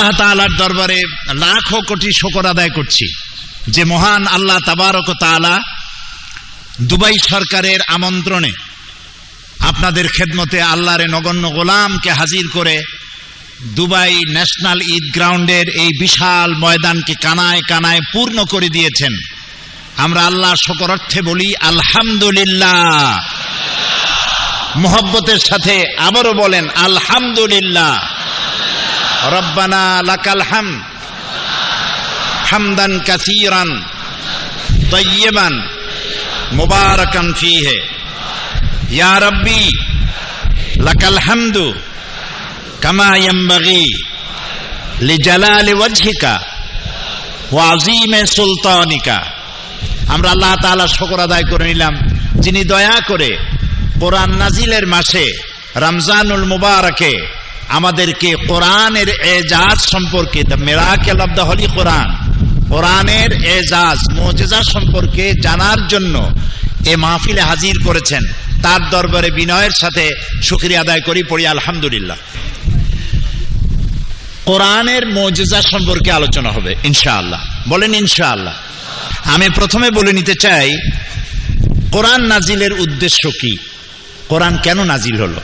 আল্লাহ তাআলার দরবারে লাখো কোটি শুকর আদায় করছি যে মহান আল্লাহ তাবারক ওয়া তাআলা দুবাই সরকারের আমন্ত্রণে আপনাদের খেদমতে আল্লাহর নগণ্য গোলামকে হাজির করে দুবাই ন্যাশনাল ঈদ গ্রাউন্ডের এই বিশাল ময়দানকে কানায় কানায় পূর্ণ করে দিয়েছেন। আমরা আল্লাহ শুকরার্থে বলি আলহামদুলিল্লাহ। মোহব্বতের সাথে আবারও বলেন আলহামদুলিল্লাহ। রব্বানা লাকাল হামদ হামদান কাসীরান তাইয়্যিবান মুবারাকান ফীহি ইয়া রাব্বি লাকাল হামদু কামা ইয়ানবাগি লিজালালি ওয়াজহিকা ওয়া আযীমি সুলতানিকা। আমরা আল্লাহ তাআলার শুকর আদায় করে নিলাম যিনি দয়া করে কোরআন নাজিলের মাসে রমজানুল মুবারকে আমাদেরকে কোরআনের এজাজ সম্পর্কে, the miracle of the holy Quran, কোরআনের এজাজ মুজিজা সম্পর্কে জানার জন্য এ মাহফিলে হাজির করেছেন। তার দরবারে বিনয়ের সাথে শুকরিয়া আদায় করি, পড়ি আলহামদুলিল্লাহ। কোরআনের মুজিজা সম্পর্কে আলোচনা হবে ইনশাআল্লাহ। বলেন ইনশাআল্লাহ। আমি প্রথমে বলে নিতে চাই কোরআন নাজিলের উদ্দেশ্য কি, কোরআন কেন নাজিল হলো,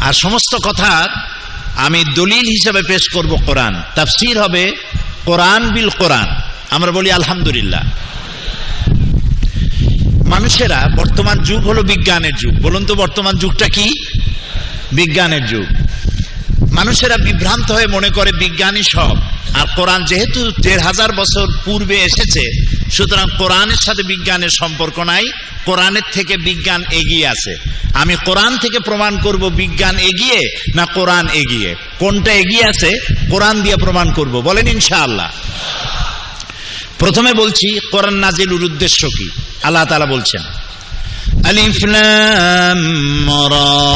আর সমস্ত কথার আমি দলিল হিসেবে পেশ করব কোরআন। তাফসীর হবে কোরআন বিল কোরআন। আমরা বলি আলহামদুলিল্লাহ। মানুষেরা, বর্তমান যুগ হলো বিজ্ঞানের যুগ। বলুন তো বর্তমান যুগটা কি? বিজ্ঞানের যুগ। মানুষেরা বিভ্রান্ত হয়ে মনে করে বিজ্ঞানী সব, আর কোরআন যেহেতু ১৫০০ বছর পূর্বে এসেছে সুতরাং কোরআনের সাথে বিজ্ঞানের সম্পর্ক নাই, কোরআনের থেকে বিজ্ঞান এগিয়ে আছে। আমি কোরআন থেকে প্রমাণ করব বিজ্ঞান এগিয়ে না কোরআন এগিয়ে, কোনটা এগিয়ে আছে কোরআন দিয়ে প্রমাণ করব। বলেন ইনশাআল্লাহ। প্রথমে বলছি কোরআন নাজিলের উদ্দেশ্য কি। আল্লাহ তাআলা বলছেন আলিফ লাম রা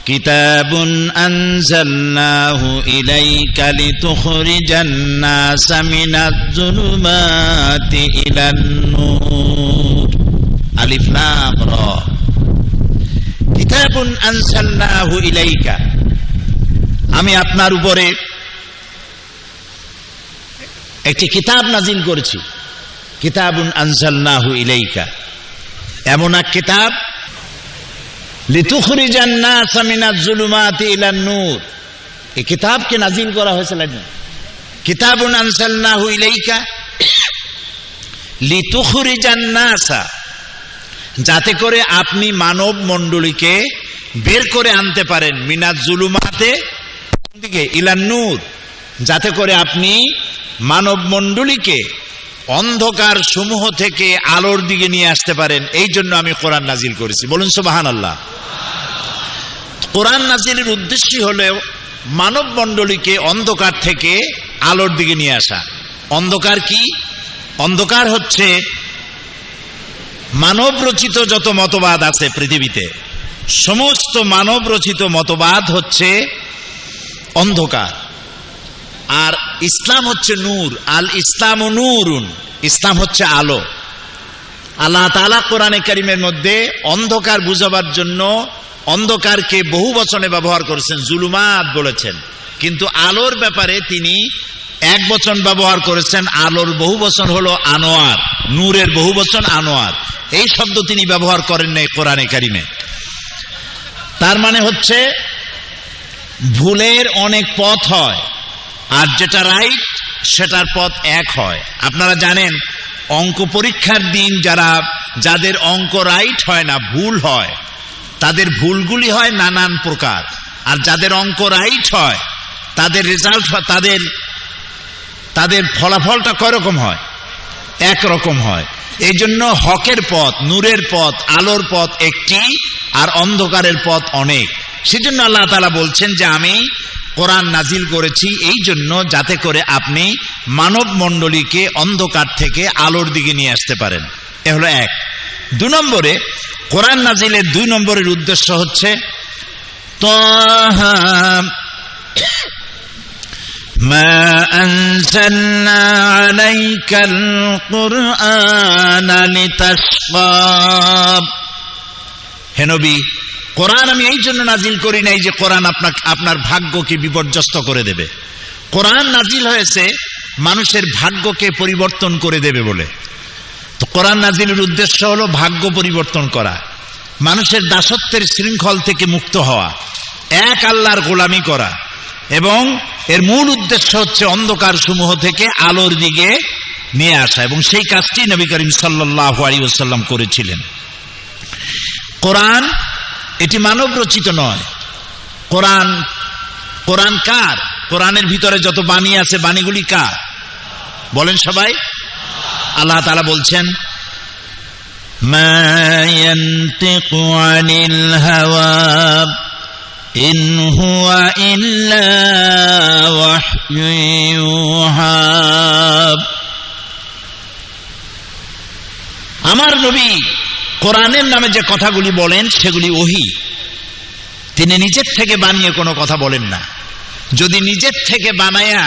কিতাবুন আনজালনাহু ইলাইকা লিতুখরিজান নাসা মিনাজ যুলুমাতি ইলান নূর। আলিফ লাম রা কিতাবুন আনজালনাহু ইলাইকা, আমি আপনার উপরে একটি কিতাব নাজিল করেছি। কিতাবুন আনজালনাহু ইলাইকা, এমন এক কিতাব লিতুখরিজান নাসা মিনাজ যুলুমাতি ইলান নূর। এই কিতাবকে নাজিল করা হয়েছিল। কিতাবুন আনজালনাহু ইলাইকা লিতুখরিজান নাসা, যাতে করে আপনি মানব মণ্ডলীকে বের করে আনতে পারেন মিনাজ যুলুমাতে দিকে ইলান নূর, যাতে করে আপনি মানব মণ্ডলীকে অন্ধকার সমূহ থেকে আলোর দিকে নিয়ে আসতে পারেন। এই জন্য আমি কোরআন নাজিল করেছি। বলুন সুবহানাল্লাহ। কোরআন নাজিলের উদ্দেশ্য হলো মানব মণ্ডলীকে অন্ধকার থেকে আলোর দিকে নিয়ে আসা। অন্ধকার কি? অন্ধকার হচ্ছে মানব রচিত যত মতবাদ আছে পৃথিবীতে, সমস্ত মানব রচিত মতবাদ হচ্ছে অন্ধকার, আর ইসলাম হচ্ছে নূর। আল ইসলামু নূরুন, ইসলাম হচ্ছে আলো। আল্লাহ তাআলা কোরআনে কারীমের মধ্যে অন্ধকার বুঝাবার জন্য অন্ধকারকে বহু বচনে ব্যবহার করেছেন, জুলুমাত বলেছেন, কিন্তু আলোর ব্যাপারে তিনি এক বচন ব্যবহার করেছেন। আলোর বহু বচন হলো আনোয়ার, নূরের বহু বচন আনোয়ার। এই শব্দ তিনি ব্যবহার করেন নাই কোরআনে কারীমে। তার মানে হচ্ছে ভুলের অনেক পথ হয়, আর যেটা রাইট সেটার পথ এক হয়। আপনারা জানেন অঙ্ক পরীক্ষার দিন যাদের অঙ্ক রাইট হয় না, ভুল হয়, তাদের ভুলগুলি হয় নানান প্রকার, আর যাদের অঙ্ক রাইট হয় তাদের রেজাল্ট, তাদের ফলাফলটা কয়রকম হয়? একরকম হয়। এই জন্য হকের পথ, নূরের পথ, আলোর পথ একটি, আর অন্ধকারের পথ অনেক। সেজন্য আল্লাহ তাআলা বলছেন যে আমি কোরআন নাজিল করেছি এই জন্য যাতে করে আপনি মানব মণ্ডলীকে অন্ধকার থেকে আলোর দিকে নিয়ে আসতে পারেন। এ হলো এক। ২ নম্বরে কোরআন নাজিলের ২ নম্বরের উদ্দেশ্য হচ্ছে তাহা মা আনজালনা আলাইকাল কুরআনা লিতাশকা। হে নবী, কোরআন আমি এই জন্য নাজিল করি নাই যে কোরআন আপনার ভাগ্যকে বিপর্যস্ত করে দেবে। কোরআন নাজিল হয়েছে মানুষের ভাগ্যকে পরিবর্তন করে দেবে বলে। তো কোরআন নাজিলের উদ্দেশ্য হলো ভাগ্য পরিবর্তন করা, মানুষের দাসত্বের শৃঙ্খল থেকে মুক্ত হওয়া, এক আল্লাহর গোলামি করা, এবং এর মূল উদ্দেশ্য হচ্ছে অন্ধকার সমূহ থেকে আলোর দিকে নিয়ে আসা, এবং সেই কাজটি নবী করিম সাল্লাল্লাহু আলাইহি ওয়াসাল্লাম করেছিলেন। কোরআন এটি মানব রচিত নয়। কোরআন কার? কোরআনের ভিতরে যত বাণী আছে বাণীগুলি কার? বলেন সবাই। আল্লাহ তাআলা বলছেন, মা ইয়ানতিকু আনিল হাওয়া ইন হুয়া ইল্লা ওয়াহয়ুন ইউহা। আমার নবী কোরআনের নামে যে কথাগুলি বলেন সেগুলি ওহী। তিনি নিজের থেকে বানিয়ে কোনো কথা বলেন না। যদি নিজের থেকে বানায়া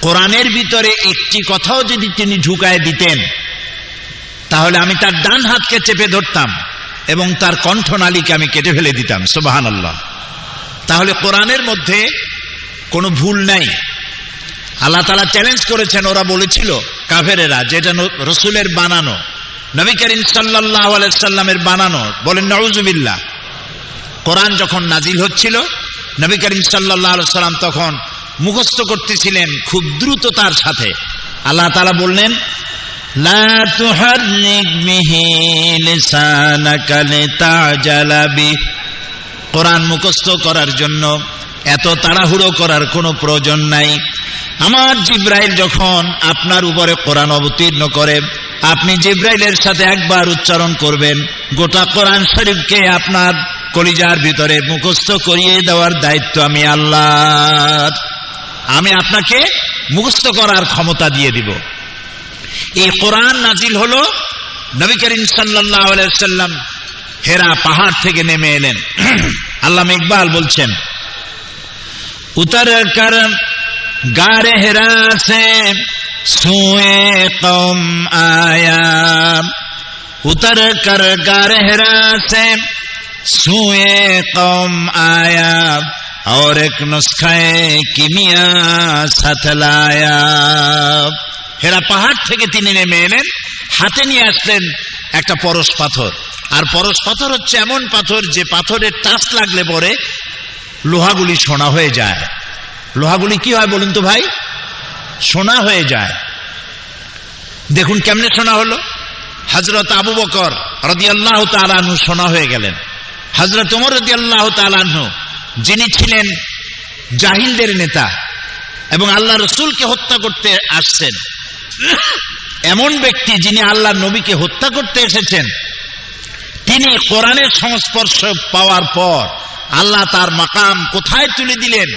কোরআনের ভিতরে একটি কথাও যদি তিনি ঢুকায় দিতেন, তাহলে আমি তার ডান হাতকে চেপে ধরতাম এবং তার কণ্ঠনালীকে আমি কেটে ফেলে দিতাম। সুবহানাল্লাহ। তাহলে কোরআনের মধ্যে কোনো ভুল নাই। আল্লাহ তাআলা চ্যালেঞ্জ করেছেন, ওরা বলেছিল কাফেরেরা যেটা রাসূলের বানানো, নবী করিম সাল্লাল্লাহু আলাইহি সাল্লামের বানানো। বলেন নাউযুবিল্লাহ। কোরআন যখন নাজিল হচ্ছিল, নবী করিম সাল্লাল্লাহু আলাইহি সাল্লাম তখন মুখস্থ করতেছিলেন খুব দ্রুততার সাথে। আল্লাহ তাআলা বললেন, লা তুহাররিক বিহি লিসানাকা লিতাজালা বি। কোরআন মুখস্থ করার জন্য এত তাড়াহুড়ো করার কোনো প্রয়োজন নাই। আমার জিবরাইল যখন আপনার উপরে কোরআন অবতীর্ণ করে, আপনি জিবরাইলের সাথে একবার উচ্চারণ করবেন, গোটা কোরআন শরীফকে আপনার কলিজার ভিতরে মুখস্থ করিয়ে দেওয়ার দায়িত্ব আমি আল্লাহর। আমি আপনাকে মুখস্থ করার ক্ষমতা দিয়ে দিব। এই কোরআন নাজিল হলো, নবী করিম সাল্লাল্লাহু আলাইহি ওয়াসাল্লাম হেরা পাহাড় থেকে নেমে এলেন। আল্লামা ইকবাল বলছেন, উতর কর গারে হেরা সে সুয়ে কওম আয়া, উতর কর গারে হেরা সে সুয়ে কওম আয়া, और एक नुस्खाए किमिया साथ लाया। হেরা পাহাড় থেকে তিনি নেমে এলেন, হাতে নিয়ে আসলেন একটা পরশ পাথর। আর পরশ পাথর হচ্ছে এমন পাথর যে পাথরের টাচ লাগলে পরে লোহাগুলি সোনা হয়ে যায়। লোহাগুলি কি হয় বলুন তো ভাই? সোনা হয়ে যায়। দেখুন কেমনে সোনা হলো। হযরত আবু বকর রাদিয়াল্লাহু তাআলা আনহু সোনা হয়ে গেলেন। হযরত ওমর রাদিয়াল্লাহু তাআলা আনহু, যিনি ছিলেন জাহিলদের নেতা এবং আল্লাহ রসুলকে হত্যা করতে আসছেন, এমন ব্যক্তি যিনি আল্লাহ নবীকে হত্যা করতে এসেছেন, তিনি কোরআনের সংস্পর্শ পাওয়ার পর আল্লাহ তার মাকাম কোথায় তুলে দিলেন।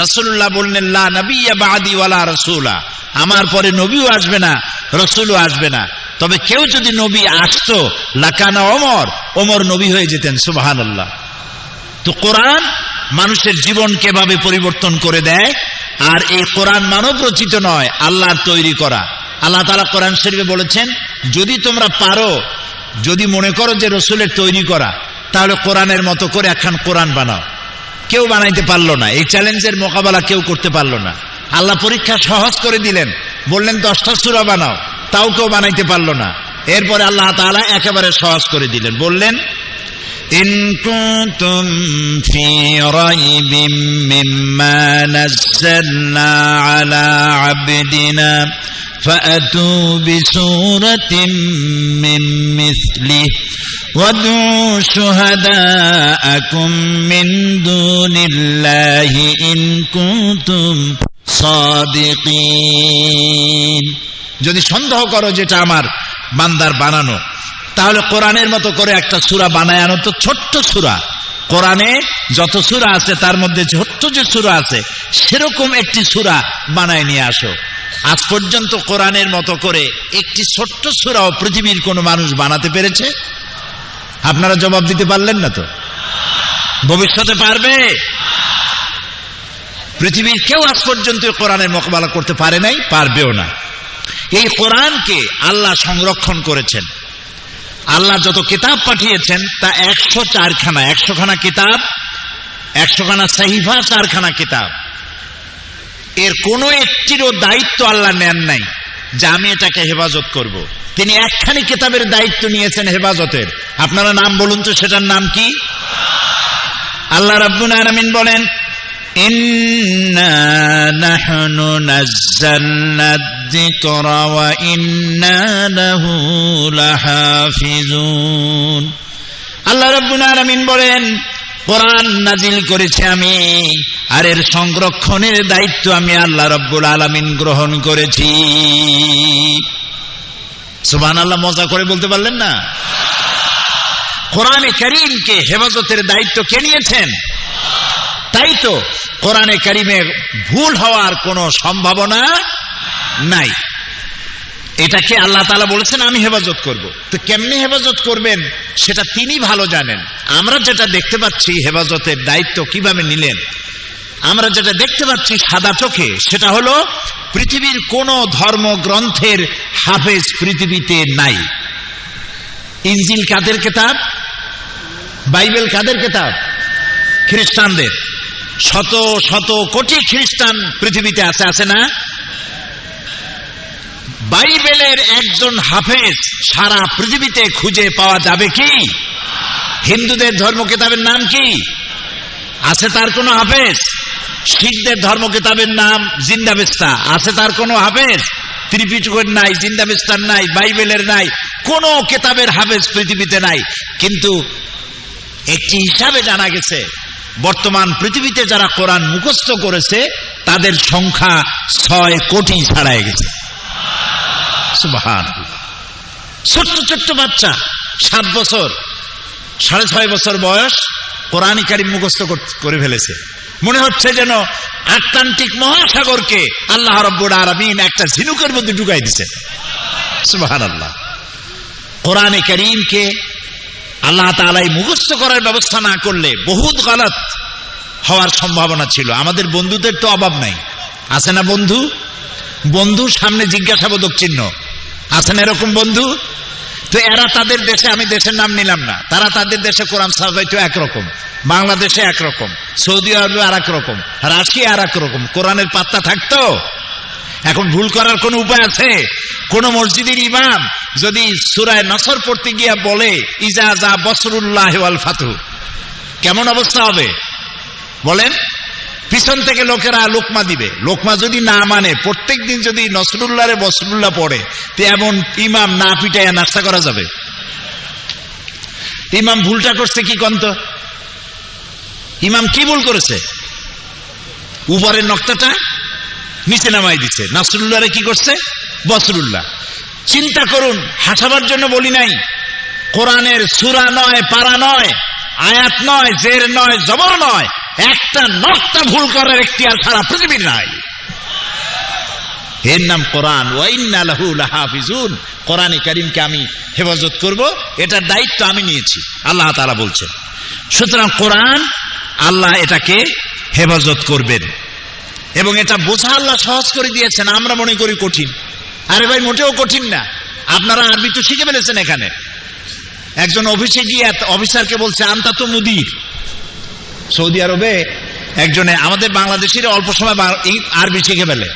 রাসূলুল্লাহ বললেন, লা নবিয়্যা বা'দি ওয়ালা রাসূলা, আমার পরে নবীও আসবে না, রাসূলও আসবে না। তবে কেউ যদি নবী আসতো, লাকানা ওমর নবী হয়ে যেতেন। সুবহানাল্লাহ। তো কোরআন মানুষের জীবন কিভাবে পরিবর্তন করে দেয়। আর এই কোরআন মানব রচিত নয়, আল্লাহর তৈরি করা। আল্লাহ তাআলা কোরআন শরীফে বলেছেন, যদি তোমরা পারো, যদি মনে করো যে রাসূলের তৈরি করা, তাহলে কোরআনের মতো করে একখান কোরআন বানাও। কেউ বানাইতে পারলো না। এই চ্যালেঞ্জের মোকাবেলা কেউ করতে পারলো না। আল্লাহ পরীক্ষা সহজ করে দিলেন, বললেন 10টা সূরা বানাও, তাও কেউ বানাইতে পারলো না। এরপরে আল্লাহ তাআলা একেবারে সহজ করে দিলেন, বললেন, ইন কুনতুম ফি রাইবিম মিম্মা নাযালনা আলা আবদিনা ফাআতু বিসূরাতিন মিন মিসলিহি ওয়াদউ শুহাদাআকুম মিন দুনিল্লাহি ইন কুনতুম সাদিকিন। যদি সন্দেহ করো যেটা আমার বান্দার বানানো, তাহলে কোরআনের মতো করে একটা সূরা বানায় আনো। তো ছোট্ট সূরা, কোরআনে যত সূরা আছে তার মধ্যে ছোট্ট যে সূরা আছে সেরকম একটি সূরা বানায় নিয়ে আসো। আজ পর্যন্ত কোরআনের মতো করে একটি ছোট্ট সূরাও পৃথিবীর কোনো মানুষ বানাতে পেরেছে? আপনারা জবাব দিতে পারলেন না তো। ভবিষ্যতে পারবে? পৃথিবীর কেউ আজ পর্যন্ত কোরআনের মোকাবেলা করতে পারে নাই, পারবেও না। এই কোরআনকে আল্লাহ সংরক্ষণ করেছেন। আল্লাহ যত কিতাব পাঠিয়েছেন তা 104 খানা, 100 খানা কিতাব, 100 খানা সাহিফা, 4 খানা কিতাব। এর কোন একটিরও দায়িত্ব আল্লাহ নেন নাই যে আমি এটাকে হেফাজত করব। তিনি একখানি কিতাবের দায়িত্ব নিয়েছেন হেফাজতের। আপনারা নাম বলুন তো, সেটার নাম কি? আল্লাহ রাব্বুল আলামিন বলেন, ইন্না নাহনু নাযালনা যিকরা ওয়া ইন্না লাহু লাহাফিজুন। আল্লাহ রাব্বুল আলামিন বলেন, কোরআন নাজিল করেছি আমি, আর এর সংরক্ষণের দায়িত্ব আমি আল্লাহ রাব্বুল আলামিন গ্রহণ করেছি। সুবহানাল্লাহ, মজা করে বলতে পারলেন না? কোরআনে কারীমকে হেফাজতের দায়িত্ব কে নিয়েছেন? তাই তো কোরআনে কারীমে ভুল হওয়ার কোনো সম্ভাবনা নাই। এটাকে আল্লাহ তাআলা বলেছেন আমি হেফাজত করব। তো কেমনে হেফাজত করবেন সেটা তিনি ভালো জানেন। আমরা যেটা দেখতে পাচ্ছি হেফাজতের দায়িত্ব কিভাবে নিলেন, আমরা যেটা দেখতে পাচ্ছি সাদা চোখে, সেটা হলো পৃথিবীর কোন ধর্মগ্রন্থের হাফেজ পৃথিবীতে নাই। ইনজিল কাদের কিতাব? বাইবেল কাদের কিতাব? খ্রিস্টানদের। শত শত কোটি খ্রিস্টান পৃথিবীতে আছে, আছে না? বাইবেলের একজন হাফেজ সারা পৃথিবীতে খুঁজে পাওয়া যাবে কি? হিন্দুদের ধর্ম কিতাবের নাম কি? আছে তার কোনো হাফেজ? শিখদের ধর্ম কিতাবের নাম জিন্দাবেস্তা, আছে তার কোনো হাফেজ? ত্রিপিটকের নাই, জিন্দাবেস্তার নাই, বাইবেলের নাই, কোন কিতাবের হাফেজ পৃথিবীতে নাই। কিন্তু একটি হিসাবে জানা গেছে বর্তমান পৃথিবীতে যারা কোরআন মুখস্থ করেছে তাদের সংখ্যা 6 কোটি ছাড়াই গেছে। সুবহানাল্লাহ। ছোট্ট ছোট্ট বাচ্চা 7 বছর, 6.5 বছর বয়স, কোরআন কারীম মুখস্থ করে ফেলেছে। মনে হচ্ছে যেন আটলান্টিক মহাসাগরকে আল্লাহ রাব্বুল আলামিন একটা ঝিনুকের মধ্যে ঢুকাই দিয়েছে। সুবহানাল্লাহ। কোরআনে কারীমকে আল্লাহ তাআলা মুখস্থ করার ব্যবস্থা না করলে বহুত গলত হওয়ার সম্ভাবনা ছিল। আমাদের বন্ধুদের তো অভাব নাই, আছে না বন্ধু? বন্ধুর সামনে জিজ্ঞাসাবোধক চিহ্ন, আছে না এরকম বন্ধু? তো এরা তাদের দেশে, আমি দেশের নাম নিলাম না, তারা তাদের দেশে কোরআন সাজাইতো একরকম, বাংলাদেশে একরকম, সৌদি আরবে আর এক রকম, রাশিয়া আর এক রকম। কোরআনের পাত্তা থাকতো? এখন ভুল করার কোন উপায় আছে? কোন মসজিদের ইমাম যদি সূরা নসর পড়তে গিয়া বলে ইজা যা বসরুল্লাহ ওয়াল ফাতহু, কেমন অবস্থা হবে বলেন? পিছন থেকে লোকেরা লোকমা দিবে। লোকমা যদি না মানে, প্রত্যেক দিন যদি নসরুল্লাহরে বসরুল্লাহ পড়ে, তো এমন ইমাম না পিটাইয়া নাস্তা করা যাবে? ইমাম ভুলটা করছে কি কন্ত? ইমাম কি ভুল করেছে? উপরের নক্তাটা নিচে নামাই দিছে। নসরুল্লাহরে কি করছে? বসরুল্লাহ। চিন্তা করুন, হাসাবার জন্য বলি নাই। কোরআনের সূরা নয়, পারা নয়, আয়াত নয়, জের নয়, জবর নয়, একটা নক্তা ভুল করার এখতিয়ার সারা পৃথিবীর নাই। এর নাম কোরআন। ওয়া ইন্না লাহু লাহাফিজুন। কোরআনে কারীমকে আমি হেফাজত করব, এটার দায়িত্ব আমি নিয়েছি, আল্লাহ তাআলা বলছেন। সুতরাং কোরআন আল্লাহ এটাকে হেফাজত করবেন, এবং এটা বোঝা আল্লাহ সহজ করে দিয়েছেন। আমরা মনে করি কঠিন। আরে ভাই, মোটেও কঠিন না। আপনারা আরবি তো শিখে ফেলেছেন। এখানে একজন অফিসে গিয়ে অফিসারকে বলছে আনতা তো মুদির। সৌদি আরবে একজনে, আমাদের বাংলাদেশিরা অল্প সময় আরবি শিখে ফেলে।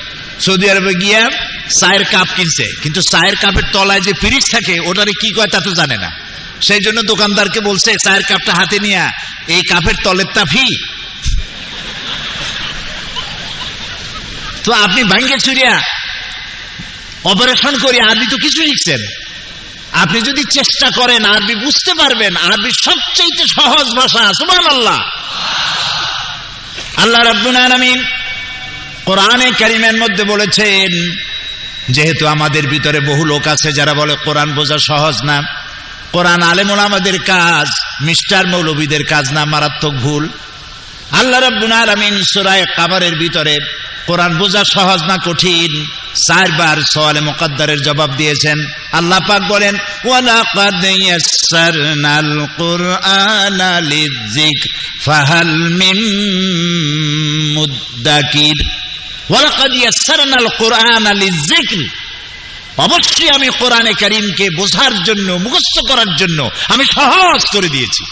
সৌদি আরবে গিয়া চায়ের কাপ কিনছে, কিন্তু চায়ের কাপের তলায় যে পিরিচ থাকে ওটারে কি কয় তা তো জানে না। সেই জন্য দোকানদারকে বলছে চায়ের কাপটা হাতে নিয়ে এই কাপের তলের তাফি। তো আপনি ভাঙ্গে চুরিয়া অপারেশন করি আরবি তো কিছু শিখছেন। আপনি যদি চেষ্টা করেন আরবি বুঝতে পারবেন। আরবি সবচেয়ে সহজ ভাষা। সুবহানাল্লাহ। আল্লাহ রাব্বুল আলামিন কোরআনে কারীমের মধ্যে বলেছেন, যেহেতু আমাদের ভিতরে বহু লোক আছে যারা বলে কোরআন বোঝা সহজ না, কোরআন আলেম ওলামাদের কাজ, মিস্টার মৌলবীদের কাজ না, মারাত্মক ভুল। আল্লাহ রাব্বুল আলামিন সূরা কামারের ভিতরে কোরআন বোঝা সহজ না কঠিন 4 বার সওয়ালে মুকদ্দারের জবাব দিয়েছেন। আল্লাহ পাক বলেন, ওয়ালাকাদ ইয়াসসারনাল কুরআনা লিযিকর ফাহাল মিন মুদ্দাকির। ওয়ালাকাদ ইয়াসসারনাল কুরআনা লিযিকর। অবশ্যই আমি কোরআনে কারীমকে বোঝার জন্য, মুখস্থ করার জন্য আমি সহজ করে দিয়েছি।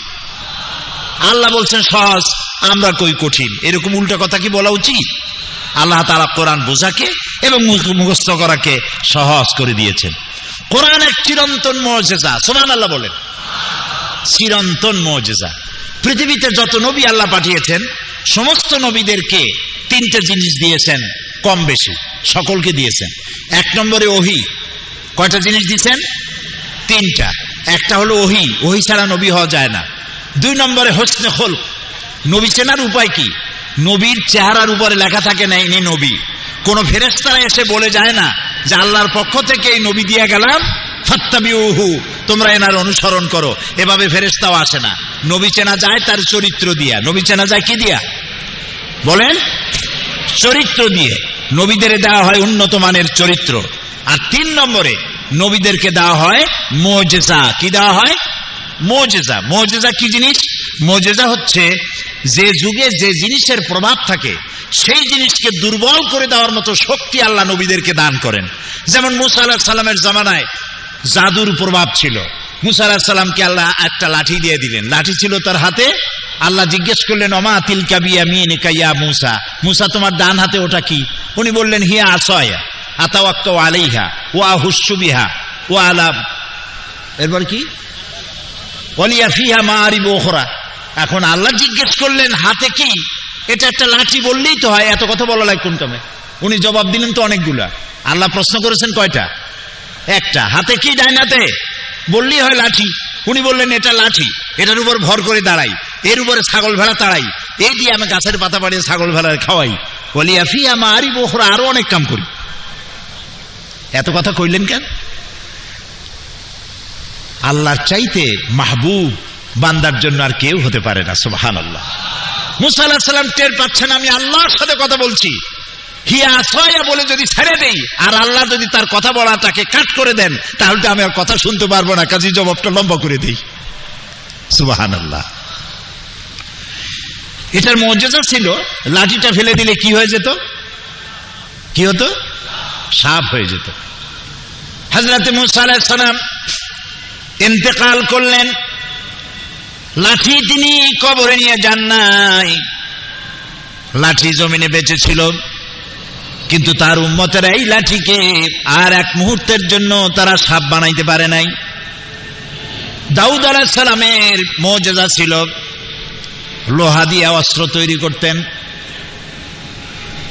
আল্লাহ বলছেন সহজ, আমরা কই কঠিন। এরকম উল্টা কথা কি বলা উচিত? আল্লাহ তাআলা কোরআন বোঝাকে এবং মুখস্থ করাকে সহজ করে দিয়েছেন। কোরআন এক চিরন্তন মুজিজা, সুবহানাল্লাহ বলেন। চিরন্তন মুজিজা। পৃথিবীতে যত নবী আল্লাহ পাঠিয়েছেন সমস্ত নবীদেরকে তিনটা জিনিস দিয়েছেন, কম বেশি সকলকে দিয়েছেন। এক নম্বরে ওহী। কয়টা জিনিস দিয়েছেন? তিনটা। একটা হলো ওহী, ওহী ছাড়া নবী হওয়া যায় না। দুই নম্বরে হোসনে খুলক। নবী চেনার উপায় কি? নবীর চেহারার উপরে লেখা থাকে না ইনি নবী। কোন ফেরেশতারা এসে বলে যায় না যে আল্লাহর পক্ষ থেকে এই নবী দিয়ে গেলাম, ফাত্তাবিউহু, তোমরা এনার অনুসরণ করো। এভাবে ফেরেশতাও আসে না। নবী চেনা যায় তার চরিত্র দিয়া। নবী চেনা যায় কি দিয়া বলেন? চরিত্র দিয়ে। নবীদের দেওয়া হয় উন্নত মানের চরিত্র। আর তিন নম্বরে নবীদেরকে দেওয়া হয় মুজিজা। কি দেওয়া হয়? মুজিজা। মুজিজা কি জিনিস? মুজিজা হচ্ছে যে যুগে যে জিনিসের প্রভাব থাকে সেই জিনিসকে দুর্বল করে দেওয়ার মতো শক্তি আল্লাহ নবীদেরকে দান করেন। যেমন মুসা আলাইহিস সালামের জামানায় জাদুর প্রভাব ছিল। মুসা আলাইহিস সালামকে আল্লাহ একটা লাঠি দিয়ে দিলেন। লাঠি ছিল তার হাতে। আল্লাহ জিজ্ঞেস করলেন, ওমা তিলকা বিয়ামিনিকা ইয়া মুসা, মুসা তোমার ডান হাতে ওটা কি? উনি বললেন, হিয়া আসায়া আতাওয়াক্কাউ আলাইহা ওয়া আহুশু বিহা ওয়া আলা, এরপর কি, ওয়ালিয়া ফিহা মাআরিব উখরা। এখন আল্লাহ জিজ্ঞেস করলেন হাতে কি? এটা একটা লাঠি বললেই তো হয়, এত কথা বলা লাগে কোন কামে? উনি জবাব দিলেন তো অনেকগুলা। আল্লাহ প্রশ্ন করেছেন কয়টা? একটা। হাতে কি? ডাইন হাতে বললেই হয় লাঠি। উনি বললেন এটা লাঠি, এটার উপর ভর করে দাঁড়াই, এর উপরে ছাগল ভেড়া তাড়াই, এই দিয়ে আমি গাছের পাতা পাড়িয়ে ছাগল ভেড়া খাওয়াই, ওয়ালিয়া ফিহা মাআরিব উখরা, আরো অনেক কাম করি। এত কথা কইলেন কেন? আল্লাহর চাইতে মাহবুব বান্দার জন্য আর কেউ হতে পারে না। সুবহানাল্লাহ। মুসা আলাইহিস সালাম টের পাচ্ছেন আমি আল্লাহর সাথে কথা বলছি, হিয়া আসায়া বলে যদি ছেড়ে দেই আর আল্লাহ যদি তার কথা বলাটাকে কাট করে দেন তাহলে আমি আর কথা শুনতে পারবো না, কাজী জবাবটা লম্বা করে দেই। সুবহানাল্লাহ। এটার মুজিজা ছিল, লাঠিটা ফেলে দিলে কি হয়ে যেত? কি হতো? সাপ হয়ে যেত। হযরত মুসা আলাইহিস সালাম ইন্তেকাল করলেন, লাঠি তিনি কবরে নিয়ে যান নাই। লাঠি জমিনে বেঁচে ছিল, কিন্তু তার উম্মতেরা এই লাঠিকে আর এক মুহূর্তের জন্য তারা সাপ বানাইতে পারে নাই। দাউদ আলাইহিস সালামের মুজিজা ছিল লোহা দিয়ে অস্ত্র তৈরি করতেন।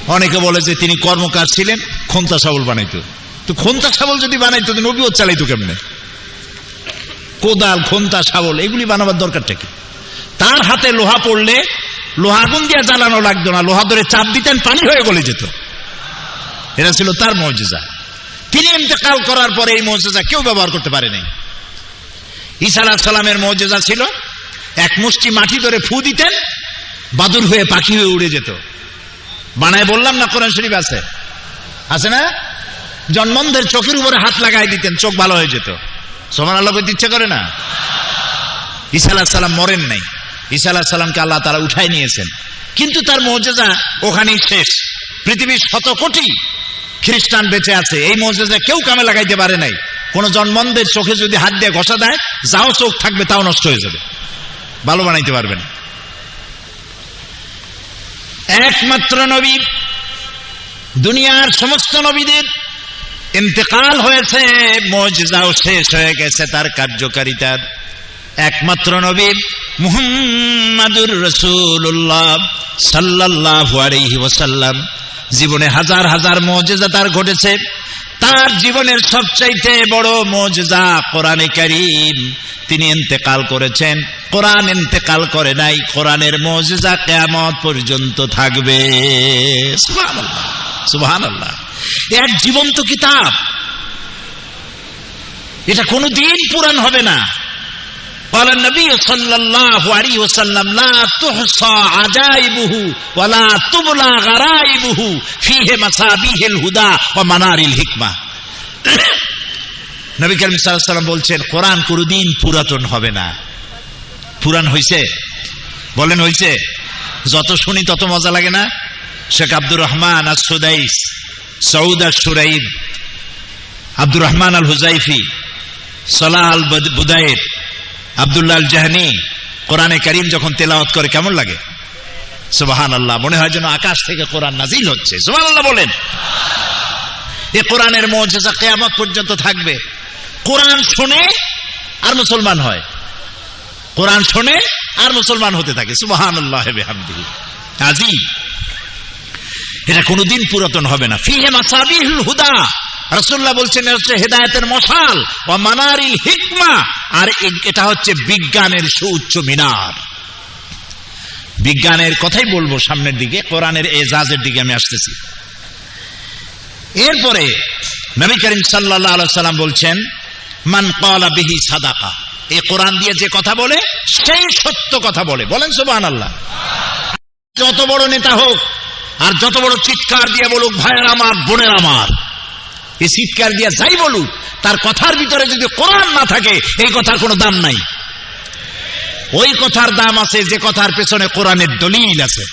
অনেকে বলে যে তিনি কর্মকার ছিলেন, খন্তা শাবল বানাইতো। তো খন্তা শাবল যদি বানাইতো নবীও চালাইতো কেমনে? কোদাল, খন্তা, শাবল এগুলি বানাবার দরকারটা কি? তার হাতে লোহা পড়লে লোহা আগুন দিয়ে জ্বালানো লাগতো না, লোহা ধরে চাপ দিতেন, পানি হয়ে গলে যেত। এটা ছিল তার মুজিজা। তিনি ইন্তেকাল করার পরে এই মুজিজা কেউ ব্যবহার করতে পারে নাই। ঈসা আলাইহিস সালামের মুজিজা ছিল এক মুষ্টি মাটি ধরে ফু দিতেন, বাদুর হয়ে পাখি হয়ে উড়ে যেত। বানায় বললাম না, কোরআন শরীফ আছে, আছে না? জন্মন্ধের চোখের উপরে হাত লাগাই দিতেন, চোখ ভালো হয়ে যেত। সুবহানাল্লাহ বলতে ইচ্ছা করে না? ঈসা আলাইহিস সালাম মরেন নাই। ঈসা আলাইহিস সালামকে আল্লাহ তাআলা উঠাই নিয়েছেন, কিন্তু তার মুজিজা ওখানেই শেষ। পৃথিবীর শত কোটি খ্রিস্টান বেঁচে আছে, এই মুজিজা কেউ কামে লাগাইতে পারে নাই। কোন জন্মন্ধের চোখে যদি হাত দিয়ে ঘষা দেয়, যাও চোখ থাকবে তাও নষ্ট হয়ে যাবে, ভালো বানাইতে পারবেন। একমাত্র নবী, দুনিয়ার সমস্ত নবীদের ইন্তেকাল হয়েছে, মুজিজাও শেষ হয়ে গেছে তার কার্যকারিতার। একমাত্র নবী মুহাম্মাদুর রাসূলুল্লাহ সাল্লাল্লাহু আলাইহি ওয়াসাল্লাম, জীবনে হাজার হাজার মুজিজা তার ঘটেছে। তার জীবনের সবচাইতে বড় মুজিজা কোরআনে কারীম। তিনি ইন্তেকাল করেছেন, কোরআন ইন্তেকাল করে নাই। কোরআনের মুজিজা কিয়ামত পর্যন্ত থাকবে। সুবহানাল্লাহ, সুবহানাল্লাহ। এক জীবন্ত কিতাব, এটা কোনদিন পুরান হবে না। قال النبي صلى الله عليه وسلم لا تحصى عجائبه ولا تبلى غرائبه فيه مصابيح الهدى ومنار الحكمة। নবী করিম সাল্লাল্লাহু আলাইহি ওয়াসাল্লাম বলছেন কোরআন কোনদিন পুরাতন হবে না। পুরান হইছে? বলেন হইছে? যত শুনি তত মজা লাগে না? শেখ আব্দুর রহমান আস-সুদাইস, সৌদ আশ-শুরাইব, আব্দুর রহমান আল হুজাইফি, সালাহ আল বুদায়ের, আব্দুল্লাহ আল জাহানি কোরআনে কারীম যখন তেলাওয়াত করে কেমন লাগে? সুবহানাল্লাহ, মনে হয় যেন আকাশ থেকে কোরআন নাজিল হচ্ছে। সুবহানাল্লাহ বলেন। এই কোরআনের মুজিজা কিয়ামত পর্যন্ত থাকবে। কোরআন শুনে আর মুসলমান হয়, কোরআন শুনে আর মুসলমান হতে থাকে। সুবহানাল্লাহ বিহামদিহি আযীম। এটা কোনোদিন পুরাতন হবে না। ফিহি মাসাবিহুল হুদা, রাসূলুল্লাহ বলছেন এটা হচ্ছে হেদায়েতের মশাল, ওয়া মানারিল হিকমা, আর এটা হচ্ছে বিজ্ঞানের সুউচ্চ মিনার। বিজ্ঞানের কথাই বলবো সামনের দিকে, কোরআনের এজাজের দিকে আমি আসতেছি। এরপরে নবী করিম সাল্লাল্লাহু আলাইহি সাল্লাম বলছেন, মান ক্বালা বিহি সাদাকা, এই কোরআন দিয়ে যে কথা বলে সেই সত্য কথা বলে। বলেন সুবহানাল্লাহ। যত বড় নেতা হোক আর যত বড় চিৎকার দিয়ে বলুক, ভাইয়ের আমার, বোনের আমার, এই চিৎকার দিয়ে যাই বলুক, তার কথার ভিতরে যদি কোরআন না থাকে এই কথার কোনো দাম নাই। ওই কথার দাম আছে যে কথার পেছনে কোরআনের দলিল আছে।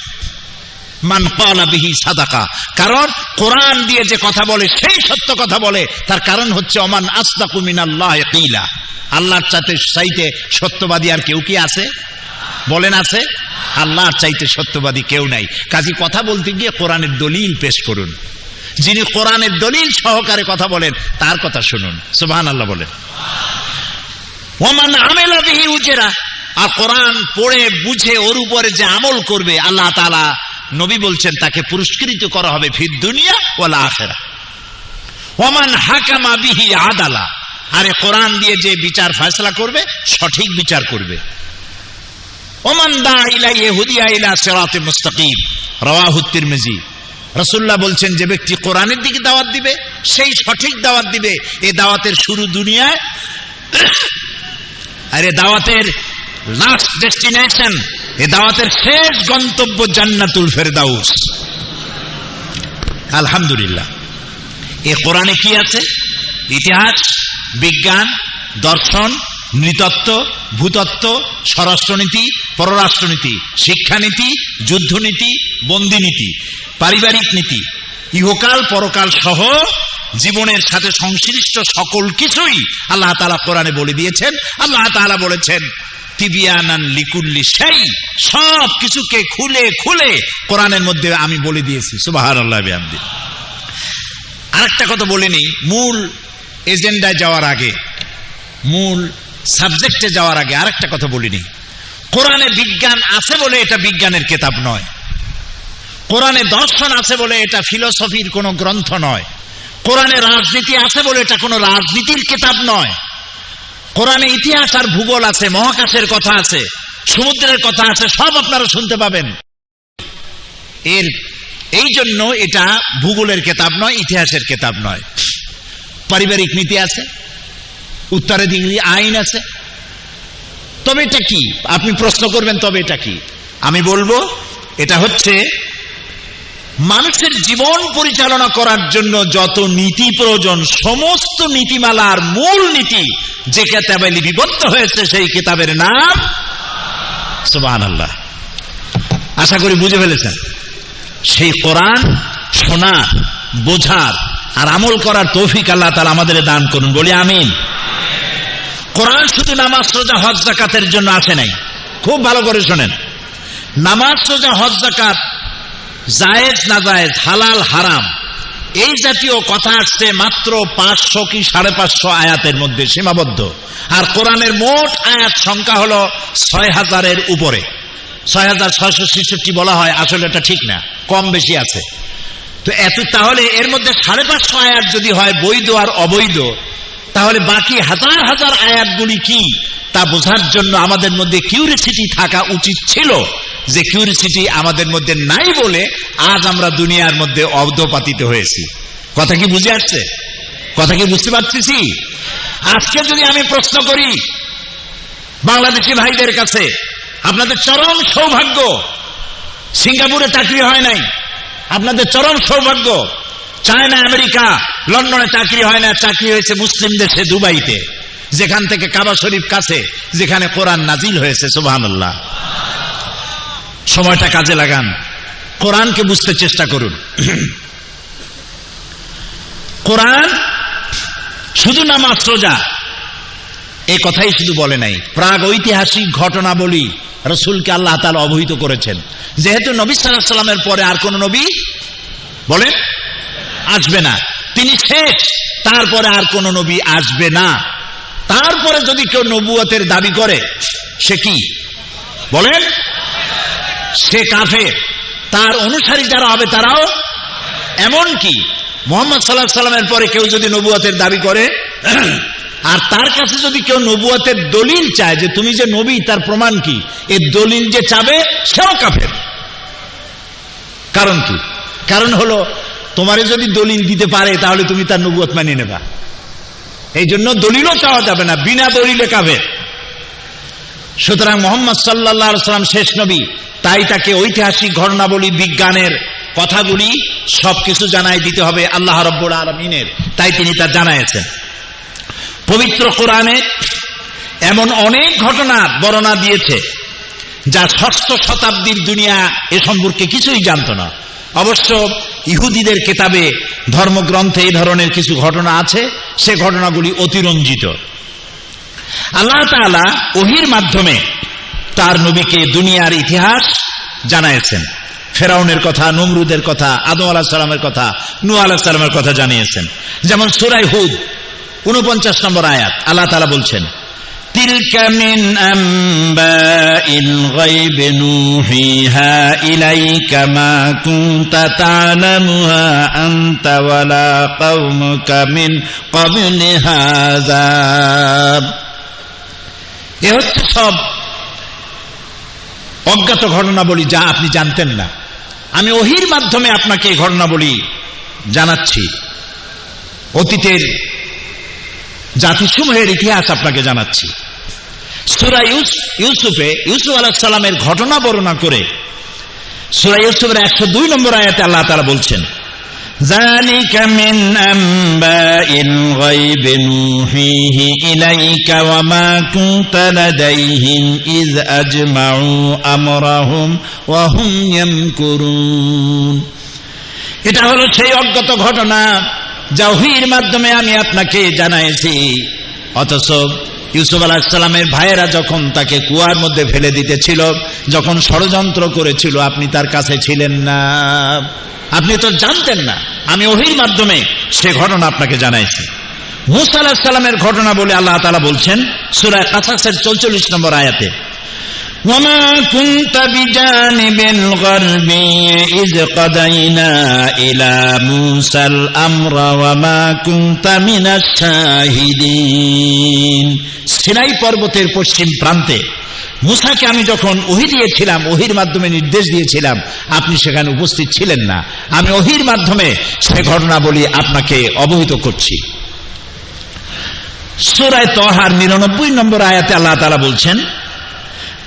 মান ক্বালা বিহি সাদাকা, কারণ কোরআন দিয়ে যে কথা বলে সেই সত্য কথা বলে। তার কারণ হচ্ছে ওমান আসদাকু মিনাল্লাহি কিলা, আল্লাহর চাইতে সত্যবাদী আর কেউ কি আছে? বলেন আছে? আল্লাহর চাইতে সত্যবাদী কেউ নাই। কাজী কথা বলতে গিয়ে কোরআনের দলিল পেশ করুন। যিনি কোরআনের দলিল সহকারে কথা বলেন তার কথা শুনুন। সুবহানাল্লাহ বলেন। ওমান আমিলা বিহি উজরা, আর কোরআন পড়ে বুঝে ওর উপরে যে আমল করবে আল্লাহ তাআলা নবী বলছেন তাকে পুরস্কৃত করা হবে ফিদ দুনিয়া ওয়াল আখিরাহ। ওমান হাকামা বিহি আদালা, আরে কোরআন দিয়ে যে বিচার ফয়সালা করবে সঠিক বিচার করবে। ওমান দা ইলাইহি হুদিয়া ইলা সিরাতিল মুস্তাকিম, রাওয়াহু তিরমিজি। রাসূলুল্লাহ বলছেন যে ব্যক্তি কোরআনের দিকে দাওয়াত দিবে সেই সঠিক দাওয়াত দিবে। এই দাওয়াতের শুরু দুনিয়ায়, আর এই দাওয়াতের লাস্ট ডেস্টিনেশন, এই দাওয়াতের শেষ গন্তব্য জান্নাতুল ফেরদাউস। আলহামদুলিল্লাহ। এই কোরআনে কি আছে? ইতিহাস, বিজ্ঞান, দর্শন, নৃতত্ত্ব, ভূতত্ত্ব, স্বরাষ্ট্রনীতি, পররাষ্ট্রনীতি, শিক্ষানীতি, যুদ্ধনীতি, বন্দিনীতি, পারিবারিক নীতি, ইহকাল পরকাল সহ জীবনের সাথে সংশ্লিষ্ট সকল কিছুই আল্লাহ তাআলা কোরআনে বলে দিয়েছেন। আল্লাহ তাআলা বলেছেন তিবিয়ানান লিকুল্লি শাই, সব কিছুকে খুলে খুলে কোরআনের মধ্যে আমি বলে দিয়েছি। সুবহানাল্লাহ বিহামদি। আরেকটা কথা বলে নেই, মূল এজেন্ডায় যাওয়ার আগে, মূল সাবজেক্টে যাওয়ার আগে আরেকটা কথা বলিনি। কোরআনে বিজ্ঞান আছে বলে এটা বিজ্ঞানের কিতাব নয়, কোরআনে দর্শন আছে বলে এটা ফিলোসফির কোনো গ্রন্থ নয়, কোরআনে রাজনীতি আছে বলে এটা কোনো রাজনীতির কিতাব নয়। কোরআনে ইতিহাস আর ভূগোল আছে, মহাকাশের কথা আছে, সমুদ্রের কথা আছে, সব আপনারা শুনতে পাবেন। এই জন্য এটা ভূগোলের কিতাব নয়, ইতিহাসের কিতাব নয়। পারিবারিক নীতি আছে, উত্তরাধিকারী আইন আছে। তবে এটা কি? আপনি প্রশ্ন করবেন তবে এটা কি? আমি বলবো এটা হচ্ছে মানুষের জীবন পরিচালনা করার জন্য যত নীতি প্রয়োজন, সমস্ত নীতিমালার মূল নীতি যে কিতাবে লিপিবদ্ধ হয়েছে সেই কিতাবের নাম সুবহানাল্লাহ। আশা করি বুঝে ফেলেছেন। সেই কোরআন শোনার, বোঝার আর আমল করার তৌফিক আল্লাহ তাআলা আমাদের দান করুন, বলি আমিন। কোরআন শুধু নামাজ, রোজা, হজ, যাকাতের জন্য আসে নাই। খুব ভালো করে শোনেন। নামাজ, রোজা, হজ, যাকাত জায়েজ না জায়েজ, হালাল হারাম, এই জাতীয় কথা আসছে মাত্র 500 কি 550 আয়াতের মধ্যে সীমাবদ্ধ। আর কোরআনের মোট আয়াত সংখ্যা হলো 6000-এর উপরে। 6666 বলা হয়, আসলে এটা ঠিক না, কম বেশি আছে। তো এত, তাহলে এর মধ্যে 550 আয়াত যদি হয় বৈধ আর অবৈধ, তাহলে বাকি হাজার হাজার আয়াতগুলি কি তা বোঝার জন্য আমাদের মধ্যে কিউরিসিটি থাকা উচিত ছিল। যে কিউরিসিটি আমাদের মধ্যে নাই বলে আজ আমরা দুনিয়ার মধ্যে অধঃপাতিত হয়েছি। কথা কি বুঝে আসছে? কথা কি বুঝতে পারতেছি? আজকে যদি আমি প্রশ্ন করি বাংলাদেশি ভাইদের কাছে, আপনাদের চরম সৌভাগ্য সিঙ্গাপুরে চাকরি হয় নাই, আপনাদের চরম সৌভাগ্য চায়না, আমেরিকা, লন্ডনে চাকরি হয় না, চাকরি হয়েছে মুসলিম দেশে দুবাইতে, যেখান থেকে কাবা শরীফ কাছে, যেখানে কোরআন নাজিল হয়েছে। সুবহানাল্লাহ। সময়টা কাজে লাগান, কোরআনকে বুঝতে চেষ্টা করুন। কোরআন শুধু নামাজ রোজা এই কথাই শুধু বলে নাই, প্রাগ ঐতিহাসিক ঘটনাবলী রাসূলকে আল্লাহ তাআলা অবহিত করেছেন। যেহেতু নবী সাল্লাল্লাহু আলাইহি ওয়াসাল্লামের পরে আর কোন নবী বলেন আসবে না, তিনি শেষ, তারপরে আর কোন নবী আসবে না। তারপরে যদি কেউ নবুয়তের দাবি করে সে কি বলেন? সে কাফের। তার অনুসারী যারা হবে তারাও এমনকি মুহাম্মদ সাল্লাল্লাহু আলাইহি ওয়াসাল্লামের পরে কেউ যদি নবুয়তের দাবি করে আর তার কাছে যদি কেউ নবুয়তের দলিল চায় যে তুমি যে নবী তার প্রমাণ কি, এই দলিল যে চাবে সেও কাফের। কারণ কি? কারণ হলো তোমারে যদি দলিল দিতে পারে তাহলে তুমি তার নবুয়ত মানিয়ে নেবা, এই জন্য দলিলও চাওয়া যাবে না, বিনা দলিলে কাফের। সুতরাং মুহাম্মদ সাল্লাল্লাহু আলাইহি ওয়াসাল্লাম শেষ নবী, তাই তাকে ঐতিহাসিক ঘটনাবলী বিজ্ঞানের কথাগুলি সবকিছু জানাই দিতে হবে আল্লাহ রাব্বুল আলামিনের, তাই তিনি তা জানাইছেন। পবিত্র কোরআনে এমন অনেক ঘটনার বর্ণনা দিয়েছে যা ষষ্ঠ শতাব্দীর দুনিয়া এ সম্পর্কে কিছুই জানত না। অবশ্য ইহুদিদের কিতাবে ধর্মগ্রন্থে এই ধরনের কিছু ঘটনা আছে, সে ঘটনাগুলি অতিরঞ্জিত। আল্লাহ তাআলা ওহীর মাধ্যমে তার নবীকে দুনিয়ার ইতিহাস জানাইছেন। ফেরাউনের কথা, নমরুদের কথা, আদম আলাইহিস সালামের কথা, নূহ আলাইহিস সালামের কথা জানিয়েছেন। যেমন সূরা হুদ 49 নম্বর আয়াত আল্লাহ তাআলা বলছেন, তিলকা মিন আম্বাইল গায়বি নূহিহা ইলাইকা মা কুনতা তা'লামুহা আনতা ওয়ালা কওমুকা মিন ক্বাবলি হাযা। এ হচ্ছে সব অজ্ঞাত ঘটনাবলী যা আপনি জানতেন না। আমি ওহীর মাধ্যমে আপনাকে এই ঘটনাবলী জানাচ্ছি, অতীতের জাতিসমূহের ইতিহাস আপনাকে জানাচ্ছি। সূরা ইউসুফে ইউসুফ আলাইহিস সালামের ঘটনা বর্ণনা করে সূরা ইউসুফের 102 নম্বর আয়াতে আল্লাহ তাআলা বলছেন, যালিকা মিন আম্বাইল গায়বি নূহিহি ইলাইকা ওয়া মা কুনতা লাদাইহিম ইয আজমাউ আমরাহুম ওয়া হুম ইয়ামকুরুন। এটা হলো সেই অজ্ঞাত ঘটনা যা ওহীর মাধ্যমে আমি আপনাকে জানাইছি, অথচ ইউসুফ আলাইহিস সালামের ভাইয়েরা যখন তাকে কুয়ার মধ্যে ফেলে দিতেছিল, যখন ষড়যন্ত্র করেছিল, আপনি তার কাছে ছিলেন না, আপনি তো জানতেন না। আমি ওহীর মাধ্যমে সে ঘটনা আপনাকে জানাইছি। মূসা আলাইহিস সালামের ঘটনা বলে আল্লাহ তাআলা বলছেন সূরা কাসাসের 44 নম্বর আয়াতে, ওয়ামা কুনতা বিজানিবিল গারবি ইয কাদাইনা ইলা মূসাল আমরা ওয়ামা কুনতা মিনাশ শাহিদিন। সিনাই পর্বতের পশ্চিম প্রান্তে মূসাকে আমি যখন ওহী দিয়েছিলাম, ওহীর মাধ্যমে নির্দেশ দিয়েছিলাম, আপনি সেখানে উপস্থিত ছিলেন না। আমি ওহীর মাধ্যমে সে ঘটনা বলি আপনাকে অবহিত করছি। সূরা তাহার 99 নম্বর আয়াতে আল্লাহ তাআলা বলছেন,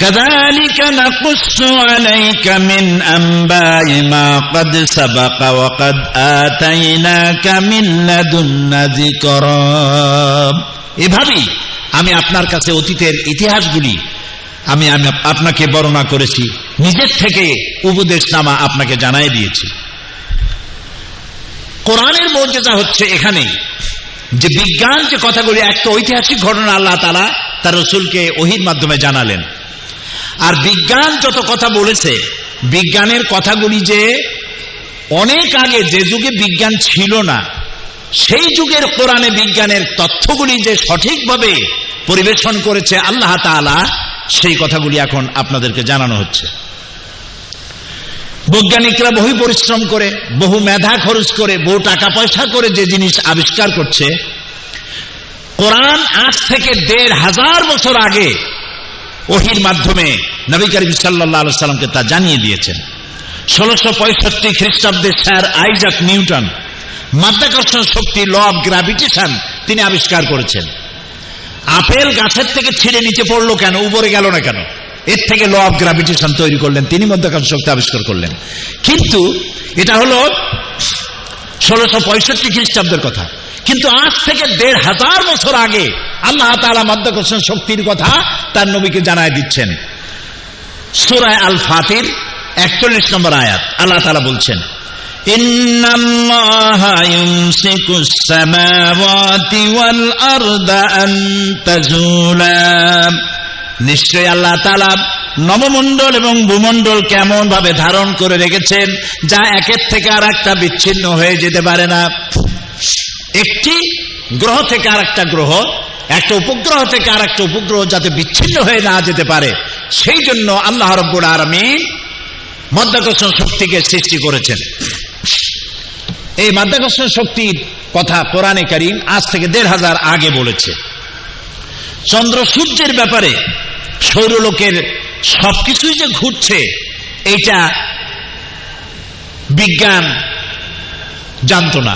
কাযালিকা নাকুসু আলাইকা মিন আম্বাই মা ক্বাদ সাবাকা ওয়া ক্বাদ আতাইনাকা মিন লাদুন্না যিকরা। এভাবেই আমি আপনার কাছে অতীতের ইতিহাসগুলি আমি আপনাকে বর্ণনা করেছি, নিজের থেকে উপদেশনামা আপনাকে জানাই দিয়েছি। কোরআনের মর্যাদা হচ্ছে এখানে যে বিজ্ঞান যে কথাগুলি, একটা ঐতিহাসিক ঘটনা আল্লাহ তাআলা তার রাসূলকে ওহীর মাধ্যমে জানালেন। আর বিজ্ঞান যত কথা বলেছে, বিজ্ঞানের কথাগুলি যে অনেক আগে, যে যুগে বিজ্ঞান ছিল না, সেই যুগের কোরআনে বিজ্ঞানের তথ্যগুলি যে সঠিকভাবে পরিবেশন করেছে আল্লাহ তাআলা, সেই কথাগুলি এখন আপনাদেরকে জানানো হচ্ছে। বৈজ্ঞানিকরা বহু পরিশ্রম করে, বহু মেধা খরচ করে, বহু টাকা পয়সা করে যে জিনিস আবিষ্কার করছে, কোরআন আজ থেকে ১৫০০ বছর আগে ওহীর মাধ্যমে নবী করিম সাল্লাল্লাহু আলাইহি সাল্লামকে তা জানিয়ে দিয়েছেন। ১৬৬৫ খ্রিস্টাব্দে স্যার আইজাক নিউটন মাধ্যাকর্ষণ শক্তি, ল অফ গ্র্যাভিটেশন তিনি আবিষ্কার করেছেন। আপেল গাছের থেকে ছিঁড়ে নিচে পড়লো কেন, উপরে গেল না কেন? এর থেকে ল অফ গ্র্যাভিটেশন তৈরি করলেন তিনি, মাধ্যাকর্ষণ শক্তি আবিষ্কার করলেন। কিন্তু এটা হলো ১৬৬৫ খ্রিস্টাব্দের কথা, কিন্তু আজ থেকে ১৫০০ বছর আগে আল্লাহ তাআলা মাধ্যাকর্ষণ শক্তির কথা তার নবীকে জানায় দিচ্ছেন। সূরা আল ফাতির ৪১ নম্বর আয়াত আল্লাহ তাআলা বলছেন, ইন্নাল্লাহা ইউমসিকুস সামাওয়াতি ওয়াল আরদা আন তাজুলা, নিশ্চয় আল্লাহ তাআলা নবমণ্ডল এবং ভূমণ্ডল কেমন ভাবে ধারণ করে রেখেছেন যা একের থেকে আর একটা বিচ্ছিন্ন হয়ে যেতে পারে না। একটি গ্রহ থেকে আর একটা গ্রহ, একটা উপগ্রহ থেকে আর একটা উপগ্রহ যাতে বিচ্ছিন্ন হয়ে না যেতে পারে, সেই জন্য আল্লাহ রাব্বুল আলামিন মাধ্যাকর্ষণ শক্তিকে সৃষ্টি করেছেন। এই মাধ্যাকর্ষণ শক্তির কথা কোরআনে কারীম আজ থেকে ১৫০০ আগে বলেছে। চন্দ্র সূর্যের ব্যাপারে সৌরলোকের সবকিছুই যে ঘুরছে এইটা বিজ্ঞান জানতো না।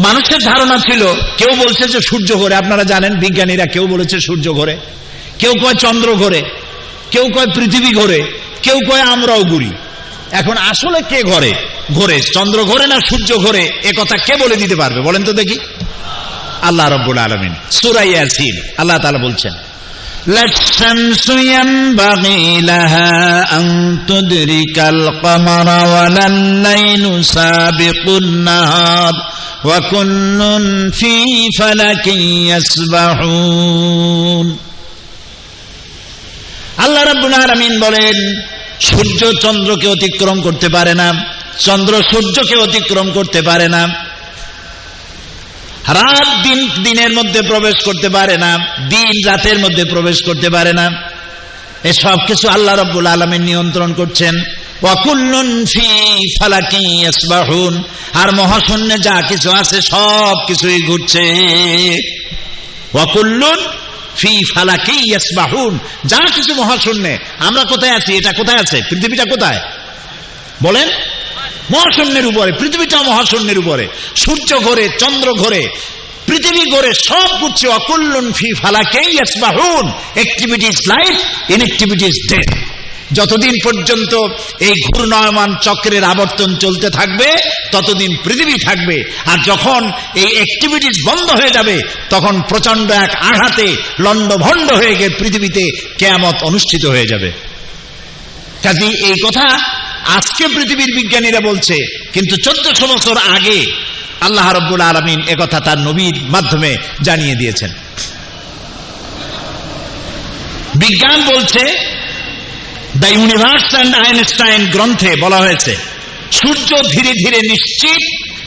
মানুষের ধারণা ছিল, কেউ বলছে যে সূর্য ঘোরে, আপনারা জানেন বিজ্ঞানীরা, কেউ বলেছে সূর্য ঘোরে, কেউ কয় চন্দ্র ঘোরে, কেউ কয় পৃথিবী ঘোরে, কেউ কয় আমরাও ঘুরি। এখন আসলে কে ঘোরে, চন্দ্র ঘোরে না সূর্য ঘোরে, এ কথা কে বলে দিতে পারবে বলেন তো দেখি? আল্লাহ রাব্বুল আলামিন সূরা ইয়াসিন আল্লাহ তাআলা বলছেন, লাশ-শামসু ইয়ানবাগি লাহা আন তুদরিকাল কমারা ওয়ালাল লাইলু সাবিকুন নাহার ওয়া কুল্লুন ফি ফালাকিন ইয়াসবাহুন। আল্লাহ রাব্বুল আলামিন বলেন, সূর্য চন্দ্রকে অতিক্রম করতে পারে না, চন্দ্র সূর্যকে অতিক্রম করতে পারে না, রাত দিনের মধ্যে প্রবেশ করতে পারে না, দিন রাতের মধ্যে প্রবেশ করতে পারে না। এসব কিছু আল্লাহ রাব্বুল আলামিন নিয়ন্ত্রণ করছেন। ওয়া কুল্লুন ফি ফালাকিন ইয়াসবাহুন, আর মহাশূন্যে যা কিছু আছে সব কিছুই ঘুরছে। ওয়া কুল্লুন ফি ফালাকিন ইয়াসবাহুন, যা কিছু মহাশূন্যে, আমরা কোথায় আছি, এটা কোথায় আছে, পৃথিবীটা কোথায় বলেন? মহাশূন্যের উপরে, পৃথিবীটাও মহাশূন্যের উপরে। সূর্য ঘোরে, চন্দ্র ঘোরে, পৃথিবী ঘোরে, সব ঘুরছে। অকুল্লুন ফি ফালাকিন ইয়াসবাহুন, activity is life, inactivity is death. যতদিন পর্যন্ত এই ঘূর্ণায়মান চক্রের আবর্তন চলতে থাকবে ততদিন পৃথিবী থাকবে, আর যখন এই অ্যাক্টিভিটিস বন্ধ হয়ে যাবে তখন প্রচন্ড এক আঘাতে লণ্ডভণ্ড হয়ে গিয়ে পৃথিবীতে কিয়ামত অনুষ্ঠিত হয়ে যাবে। কাজেই এই কথা আজকে পৃথিবীর বিজ্ঞানীরা বলছে, কিন্তু 1400 বছর আগে আল্লাহ রাব্বুল আলামিন একথা তার নবীর মাধ্যমে জানিয়ে দিয়েছেন। বিজ্ঞান বলছে, দ্য ইউনিভার্স অ্যান্ড আইনস্টাইন গ্রন্থে বলা হয়েছে, সূর্য ধীরে ধীরে নিশ্চিত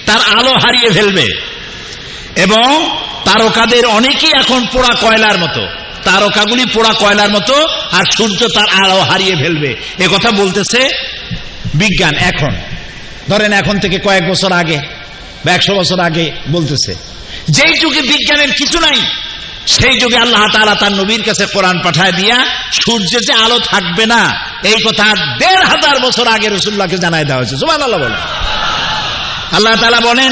তার আলো হারিয়ে ফেলবে, এবং তারকাদের অনেকেই এখন পোড়া কয়লার মতো, তারকাগুলি পোড়া কয়লার মতো, আর সূর্য তার আলো হারিয়ে ফেলবে। এ কথা বলতেছে বিজ্ঞান। এখন ধরেন এখন থেকে কয়েক বছর আগে বা 100 বছর আগে বলতেছে। যেই যুগে বিজ্ঞানের কিছু নাই, সেই যুগে আল্লাহ তাআলা তার নবীর কাছে কোরআন পাঠায় দিয়া সূর্যে যে আলো থাকবে না এই কথা 1500 বছর আগে রাসূলুল্লাহকে জানায় দেওয়া হয়েছে। সুবহানাল্লাহ বলেন। আল্লাহ তাআলা বলেন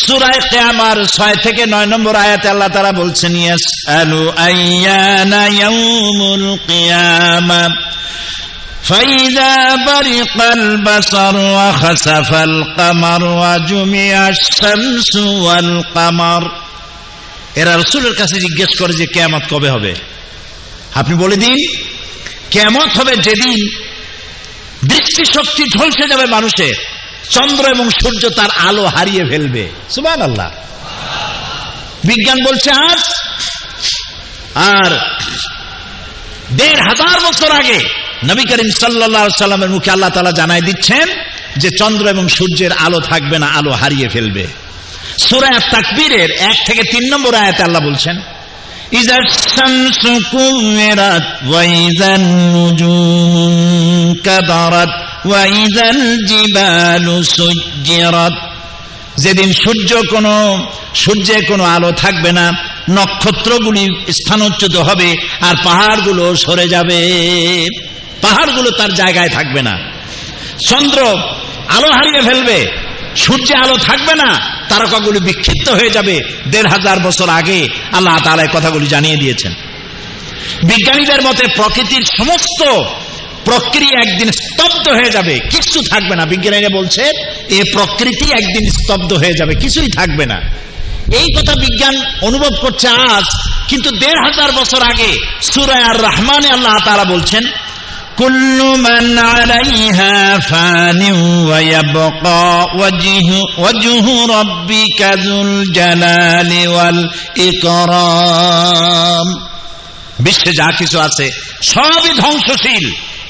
সূরা কিয়ামার 6 থেকে 9 নম্বর আয়াতে আল্লাহ তাআলা বলছেন, ইয়াসআলু আইয়ানা ইয়াউমুল কিয়ামা ফাইযা বারিকাল বাসার ওয়া খাসাফাল কামার ওয়া জুমিআশ শামসু ওয়াল কামার। এরা রাসূলের কাছে জিজ্ঞেস করে যে কিয়ামত কবে হবে, আপনি বলে দিন। কিয়ামত হবে যেদিন দৃষ্টিশক্তি ঝলসে যাবে মানুষের, চন্দ্র এবং সূর্য তার আলো হারিয়ে ফেলবে। সুবহানাল্লাহ। বিজ্ঞান বলছে আজ, আর 1500 বছর আগে নবী করিম সাল্লাল্লাহু আলাইহি সাল্লামের মুখে আল্লাহ তাআলা জানায় দিচ্ছেন যে চন্দ্র এবং সূর্যের আলো থাকবে না, আলো হারিয়ে ফেলবে। সূরা আত-তাকবীরের 1 থেকে 3 নম্বর আয়াতে আল্লাহ বলছেন, ইযাশ শামসু কুওয়িরাত ওয়া ইযান নুজুমু কাদারাত ওয়া ইযাল জিবালু সুজ্জিরাত। যেদিন সূর্যে কোনো আলো থাকবে না, নক্ষত্রগুলি স্থানচ্যুত হবে, আর পাহাড়গুলো সরে যাবে, পাহাড়গুলো তার জায়গায় থাকবে না। চন্দ্র আলো হারিয়ে ফেলবে, সূর্যে আলো থাকবে না, তারকাগুলি বিক্ষিপ্ত হয়ে যাবে। 1500 বছর আগে আল্লাহ তাআলা এই কথাগুলি জানিয়ে দিয়েছেন। বিজ্ঞানীদের মতে প্রকৃতির সমস্ত প্রক্রিয়া একদিন স্তব্ধ হয়ে যাবে, কিছু থাকবে না। বিজ্ঞানীরা বলছে এই প্রকৃতি একদিন স্তব্ধ হয়ে যাবে, কিছুই থাকবে না। এই কথা বিজ্ঞান অনুভব করছে আজ, কিন্তু 1500 বছর আগে সূরা আর রহমানে আল্লাহ তাআলা বলছেন, কুল্লু মান আলাইহা ফানিন ওয়া ইয়াবকা ওয়াজহু রাব্বিকা যুল জালালি ওয়াল ইকরাম। বিশ্বে যা কিছু আছে সবই ধ্বংসশীল,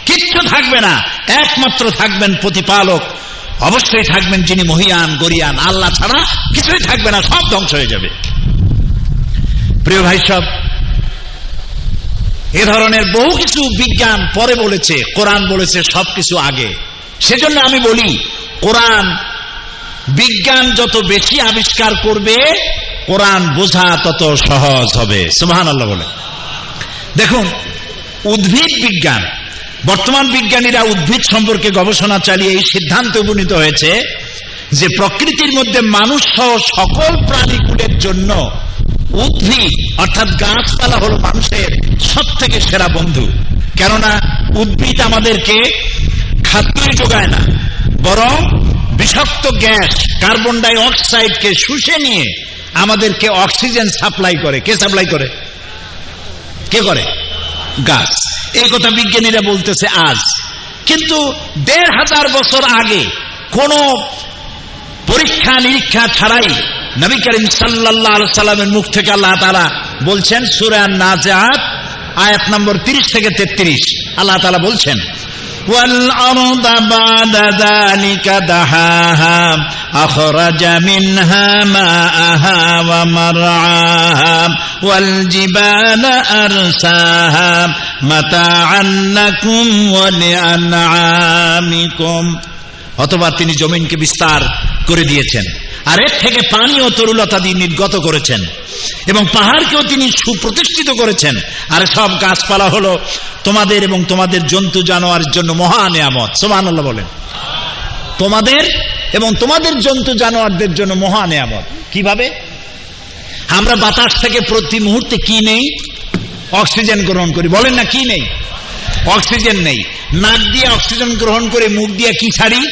কিচ্ছু থাকবে না, একমাত্র থাকবেন প্রতিপালক, অবশ্যই থাকবেন যিনি মহিয়ান গরিয়ান, আল্লাহ ছাড়া কিছুই থাকবে না, সব ধ্বংস হয়ে যাবে। প্রিয় ভাই সব, এ ধরনের বহু কিছু বিজ্ঞান পরে বলেছে, কোরআন বলেছে সবকিছু আগে। সেজন্য আমি বলি, কোরআন বিজ্ঞান যত বেশি আবিষ্কার করবে, কোরআন বোঝা তত সহজ হবে। সুবহানাল্লাহ বলে। দেখুন, উদ্ভিদ বিজ্ঞান, বর্তমান বিজ্ঞানীরা উদ্ভিদ সম্পর্কে গবেষণা চালিয়ে এই সিদ্ধান্তে উপনীত হয়েছে যে প্রকৃতির মধ্যে মানুষ সহ সকল প্রাণীকুলের জন্য উদ্ভিদ অর্থাৎ গাছপালা হলো মানুষের সবথেকে সেরা বন্ধু। কেননা উদ্ভিদ আমাদেরকে খাদ্যই যোগায় না, বরং বিষাক্ত গ্যাস কার্বন ডাই অক্সাইডকে শুষে নিয়ে আমাদেরকে অক্সিজেন সাপ্লাই করে। কে সাপ্লাই করে? কে করে? গাছ। এই কথা বিজ্ঞানীরা বলতেছে আজ, কিন্তু ১৫০০ বছর আগে কোন পরীক্ষা নিরীক্ষা ছাড়াই নবী করিম সাল্লাল্লাহু আলাইহি সাল্লামের মুখ থেকে আল্লাহ তাআলা বলছেন, সূরা আন-নাজিআত আয়াত নম্বর 30 থেকে 33, আল্লাহ তাআলা বলছেন, ওয়াল আরদা বাদা যালিকা দাহাহা আখরাজা মিনহা মাআহা ওয়া মারআহা ওয়াল জিবালা আরসাহা মাতাআন লাকুম ওয়া লিআনআমিকুম। অথবা তিনি জমিনকে বিস্তার করে দিয়েছেন, আর এর থেকে পানি ও তরুলতা দিয়ে নির্গত করেছেন, এবং পাহাড়কেও তিনি সুপ্রতিষ্ঠিত করেছেন। আর সব গাছপালা হলো তোমাদের এবং তোমাদের জন্তু জানোয়ারের জন্য মহা নিয়ামত। সুবহানাল্লাহ বলেন। তোমাদের এবং তোমাদের জন্তু জানোয়ারদের জন্য মহা নিয়ামত। কিভাবে? আমরা বাতাস থেকে প্রতি মুহূর্তে কি নেই? অক্সিজেন গ্রহণ করি। বলেন না, কি নেই? অক্সিজেন নেই। নাক দিয়ে অক্সিজেন গ্রহণ করে মুখ দিয়ে কি ছাড়ি?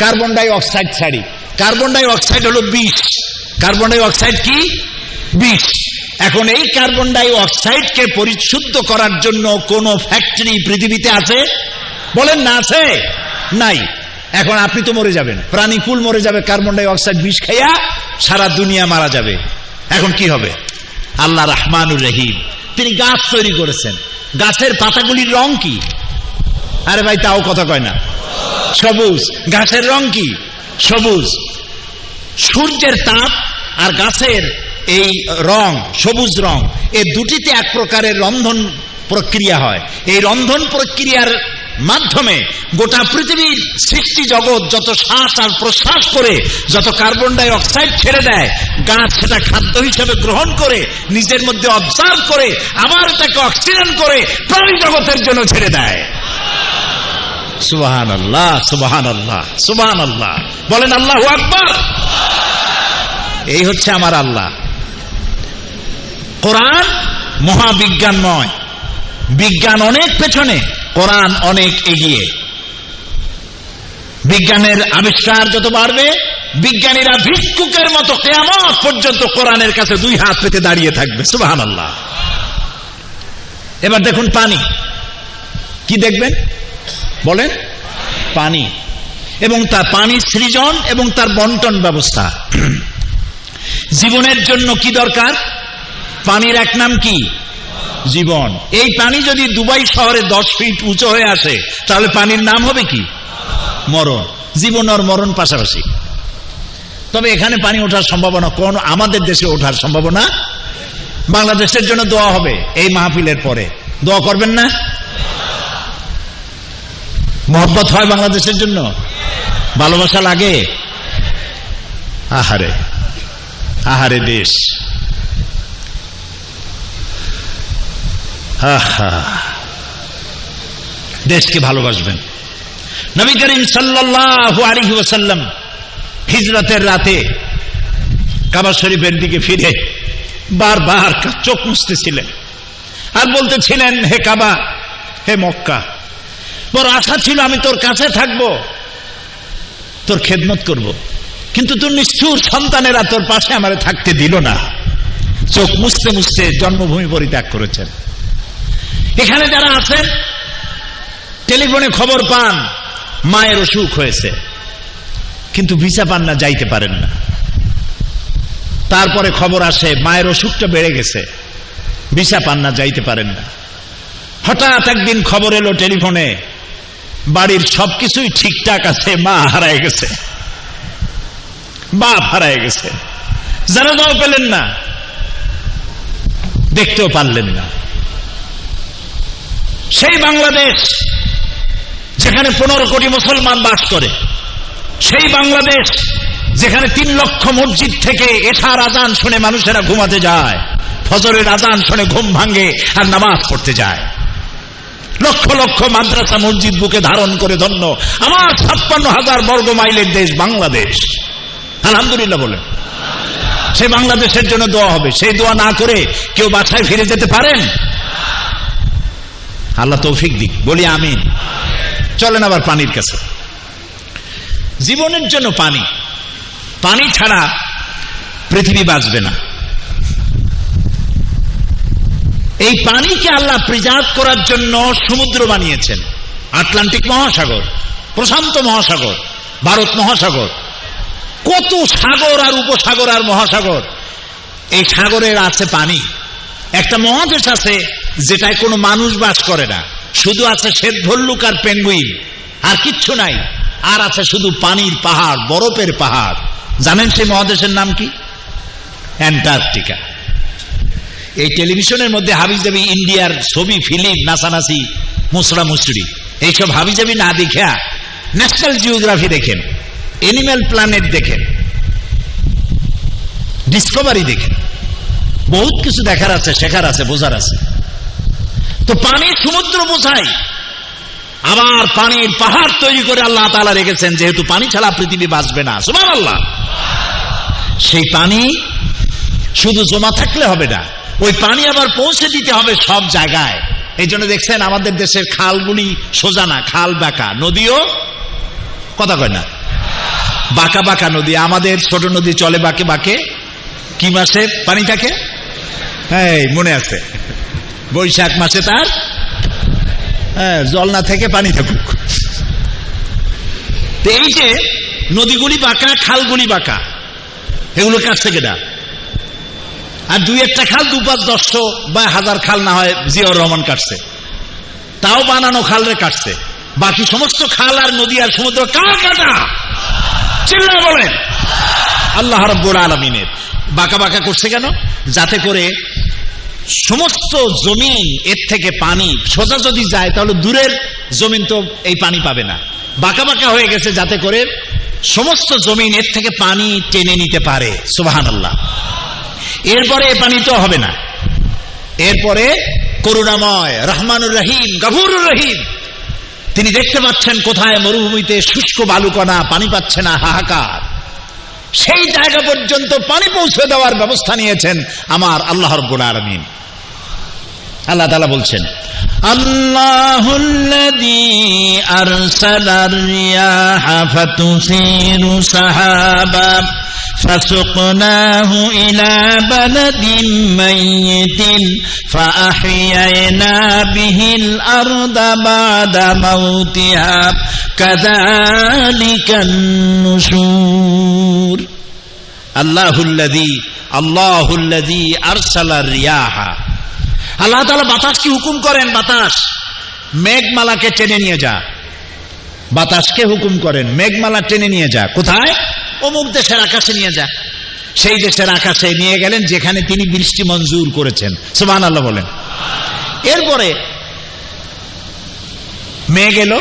কার্বন ডাই অক্সাইড ছাড়ি। কার্বন ডাই অক্সাইড হলো বিষ। কার্বন ডাই অক্সাইড কি? বিষ। এখন এই কার্বন ডাই অক্সাইডকে পরিশুদ্ধ করার জন্য কোন ফ্যাক্টরি পৃথিবীতে আছে? বলেন না, আছে? নাই। এখন আপনি তো মরে যাবেন, প্রাণীকুল মরে যাবে, কার্বন ডাই অক্সাইড বিষ খাইয়া সারা দুনিয়া মারা যাবে। এখন কি হবে? আল্লাহ রহমানুর রহিম, তিনি গাছ তৈরি করেছেন। গাছের পাতাগুলির রং কি? আরে ভাই, তাও কথা কয় না। সবুজ। গাছের রং কি? সবুজ। সূর্যের তাপ আর গাছের এই রং, সবুজ রং, এই দুটিতে এক প্রকারের রন্ধন প্রক্রিয়া হয়। এই রন্ধন প্রক্রিয়ার মাধ্যমে গোটা পৃথিবীর সৃষ্টি জগৎ যত শ্বাস আর প্রশ্বাস করে যত কার্বন ডাই অক্সাইড ছেড়ে দেয়, গাছ সেটা খাদ্য হিসেবে গ্রহণ করে নিজের মধ্যে অবজার্ভ করে আবার এটাকে অক্সিজেন করে প্রাণী জগতের জন্য ছেড়ে দেয়। সুবহানাল্লাহ, সুবহানাল্লাহ, সুবহানাল্লাহ বলেন। আল্লাহু আকবার। এই হচ্ছে আমার আল্লাহ। কোরআন মহাবিজ্ঞানময়। বিজ্ঞান অনেক পেছনে, কোরআন অনেক এগিয়ে। বিজ্ঞানের আবিষ্কার যত বাড়বে, বিজ্ঞানীরা ভিক্ষুকের মতো কিয়ামত পর্যন্ত কোরআনের কাছে দুই হাত পেতে দাঁড়িয়ে থাকবে। সুবহানাল্লাহ। এবার দেখুন পানি। কি দেখবেন? বলেন। পানি এবং তার পানি সৃজন এবং তার বন্টন ব্যবস্থা। জীবনের জন্য কি দরকার? পানির এক নাম কি? জীবন। এই পানি যদি দুবাই শহরে 10 ফিট উঁচু হয়ে আসে, তাহলে পানির নাম হবে কি? মরণ। জীবন আর মরণ পাশাপাশি। তবে এখানে পানি ওঠার সম্ভাবনা কোন? আমাদের দেশে ওঠার সম্ভাবনা। বাংলাদেশের জন্য দোয়া হবে এই মাহফিলের পরে। দোয়া করবেন না? মহব্বত হয় বাংলাদেশের জন্য, ভালোবাসা লাগে। আহারে আহারে দেশ। দেশকে ভালোবাসবেন। নবী করিম সাল্লাল্লাহু আলাইহি ওয়াসাল্লাম হিজরতের রাতে কাবা শরীফের দিকে ফিরে বারবার চোখ মুছতেছিলেন আর বলতেছিলেন, হে কাবা, হে মক্কা, বড় আশা ছিল আমি তোর কাছে থাকবো, তোর খেদমত করব, কিন্তু তোর নিষ্ঠুর সন্তানেরা তোর পাশে আমারে থাকতে দিল না। চোখ মুছতে মুছতে জন্মভূমি পরিত্যাগ করেছেন। এখানে যারা আছেন টেলিফোনে খবর পান মায়ের অসুখ হয়েছে, কিন্তু ভিসা পান না, যাইতে পারেন না। তারপরে খবর আসে মায়ের অসুখটা বেড়ে গেছে, ভিসা পান না, যাইতে পারেন না। হঠাৎ একদিন খবর এলো টেলিফোনে বাড়ির সবকিছুই ঠিকঠাক আছে, মা হারায় গেছে, বাপ হারায় গেছে, জানাজাও পেলেন না, দেখতেও পারলেন না। সেই বাংলাদেশ যেখানে 15 কোটি মুসলমান বাস করে, সেই বাংলাদেশ যেখানে 3 লক্ষ মসজিদ থেকে এশার আজান শুনে মানুষেরা ঘুমাতে যায়, ফজরের আজান শুনে ঘুম ভাঙে আর নামাজ পড়তে যায়, লক্ষ লক্ষ মাদ্রাসা মসজিদ বুকে ধারণ করে ধন্য আমার 56,000 বর্গ মাইলের দেশ বাংলাদেশ। আলহামদুলিল্লাহ বলেন। সেই বাংলাদেশের জন্য দোয়া হবে। সেই দোয়া না করে কেউ বাসায় ফিরে যেতে পারেন? আল্লাহ তৌফিক দিক, বলি আমিন। চলেন আবার পানির কাছে। জীবনের জন্য পানি, পানি ছাড়া পৃথিবী বাঁচবে না। এই পানিকে আল্লাহ প্রিজার্ভ করার জন্য সমুদ্র বানিয়েছেন, আটলান্টিক মহাসাগর, প্রশান্ত মহাসাগর, ভারত মহাসাগর, কত সাগর আর উপসাগর আর মহাসাগর। এই সাগরের আছে পানি। একটা মহাদেশ আছে যেটায় কোনো মানুষ বাস করে না, শুধু আছে শ্বেত ভল্লুক আর পেঙ্গুইন, আর কিচ্ছু নাই। আর আছে শুধু পানির পাহাড়, বরফের পাহাড়। জানেন সেই মহাদেশের নাম কি? অ্যান্টার্কটিকা। এই টেলিভিশনের মধ্যে হাবিজাবি ইন্ডিয়ার ছবি, ফিল্ম, নাচানাচি, মুসরা মুসরি, এইসব হাবিজাবি না দেখা ন্যাশনাল জিওগ্রাফি দেখেন, এনিম্যাল প্ল্যানেট দেখেন, ডিসকভারি দেখেন, বহুত কিছু দেখার আছে, শেখার আছে, বোঝার আছে। তো পানি সমুদ্র বোঝায়, আবার পানির পাহাড় তৈরি করে আল্লাহ তাআলা রেখেছেন, যেহেতু পানি ছাড়া পৃথিবী বাঁচবে না। সুবহানাল্লাহ। সেই পানি শুধু জমা থাকলে হবে না, ওই পানি আবার পৌঁছে দিতে হবে সব জায়গায়। এই জন্য দেখছেন আমাদের দেশের খালগুলি সোজা না, খাল বাঁকা, নদীও কথা কয় না, বাঁকা বাঁকা নদী। আমাদের ছোট নদী চলে বাঁকে বাঁকে। কি মাসে পানি থাকে? হ্যাঁ, মনে আছে, বৈশাখ মাসে তার জল না থেকে পানি থাকুক। এই যে নদীগুলি বাঁকা, খালগুলি বাঁকা, এগুলো কাছ থেকে না। আর 2-1টা খাল 2-5-10 বা 1000 খাল না হয় জিয়াউর রহমান কাটছে, তাও বানানো খালরে কাটছে। বাকি সমস্ত খাল আর নদী আর সমুদ্র কার কাটা? চিল্লায় বলেন আল্লাহ রাব্বুল আলামিনের। বাঁকা বাঁকা করছে কেন? যাতে করে সমস্ত জমিন এর থেকে পানি সোজা যদি যায় তাহলে দূরের জমিন তো এই পানি পাবে না। বাঁকা বাঁকা হয়ে গেছে যাতে করে সমস্ত জমিন এর থেকে পানি টেনে নিতে পারে। সুবহানাল্লাহ। এরপরে এ পানি তো হবে না, এরপরে করুণাময় রহমানুর রহিম গফুরুর রহিম, তিনি দেখতে পাচ্ছেন কোথায় মরুভূমিতে শুষ্ক বালুকণা, পানি পাচ্ছে না, হাহাকার। সেই জায়গা পর্যন্ত পানি পৌঁছে দেওয়ার ব্যবস্থা নিয়েছেন আমার আল্লাহ রাব্বুল আলামিন। আল্লাহ তাআলা বলছেন, আল্লাহুল্লাযী আরসালার রিয়াহা ফাতুসিরু সাহাবা ফাসুকনাহু ইলা বালাদিন মাইয়িতিন ফাআহইয়ানা বিহিল আরদা বা'দা মাউতিহা কাযালিকান নুশুর। আল্লাহুল্লাযী আরসালার রিয়াহা। আল্লাহ তাআলা বাতাসকে হুকুম করেন, বাতাস মেঘমালাকে টেনে নিয়ে যা। বাতাসকে হুকুম করেন মেঘমালা টেনে নিয়ে যা। কোথায়? অমুক দেশের আকাশে নিয়ে যা। সেই দেশের আকাশে নিয়ে গেলেন যেখানে তিনি বৃষ্টি মঞ্জুর করেছেন। সুবহানাল্লাহ বলেন। এরপরে মেঘ এলো,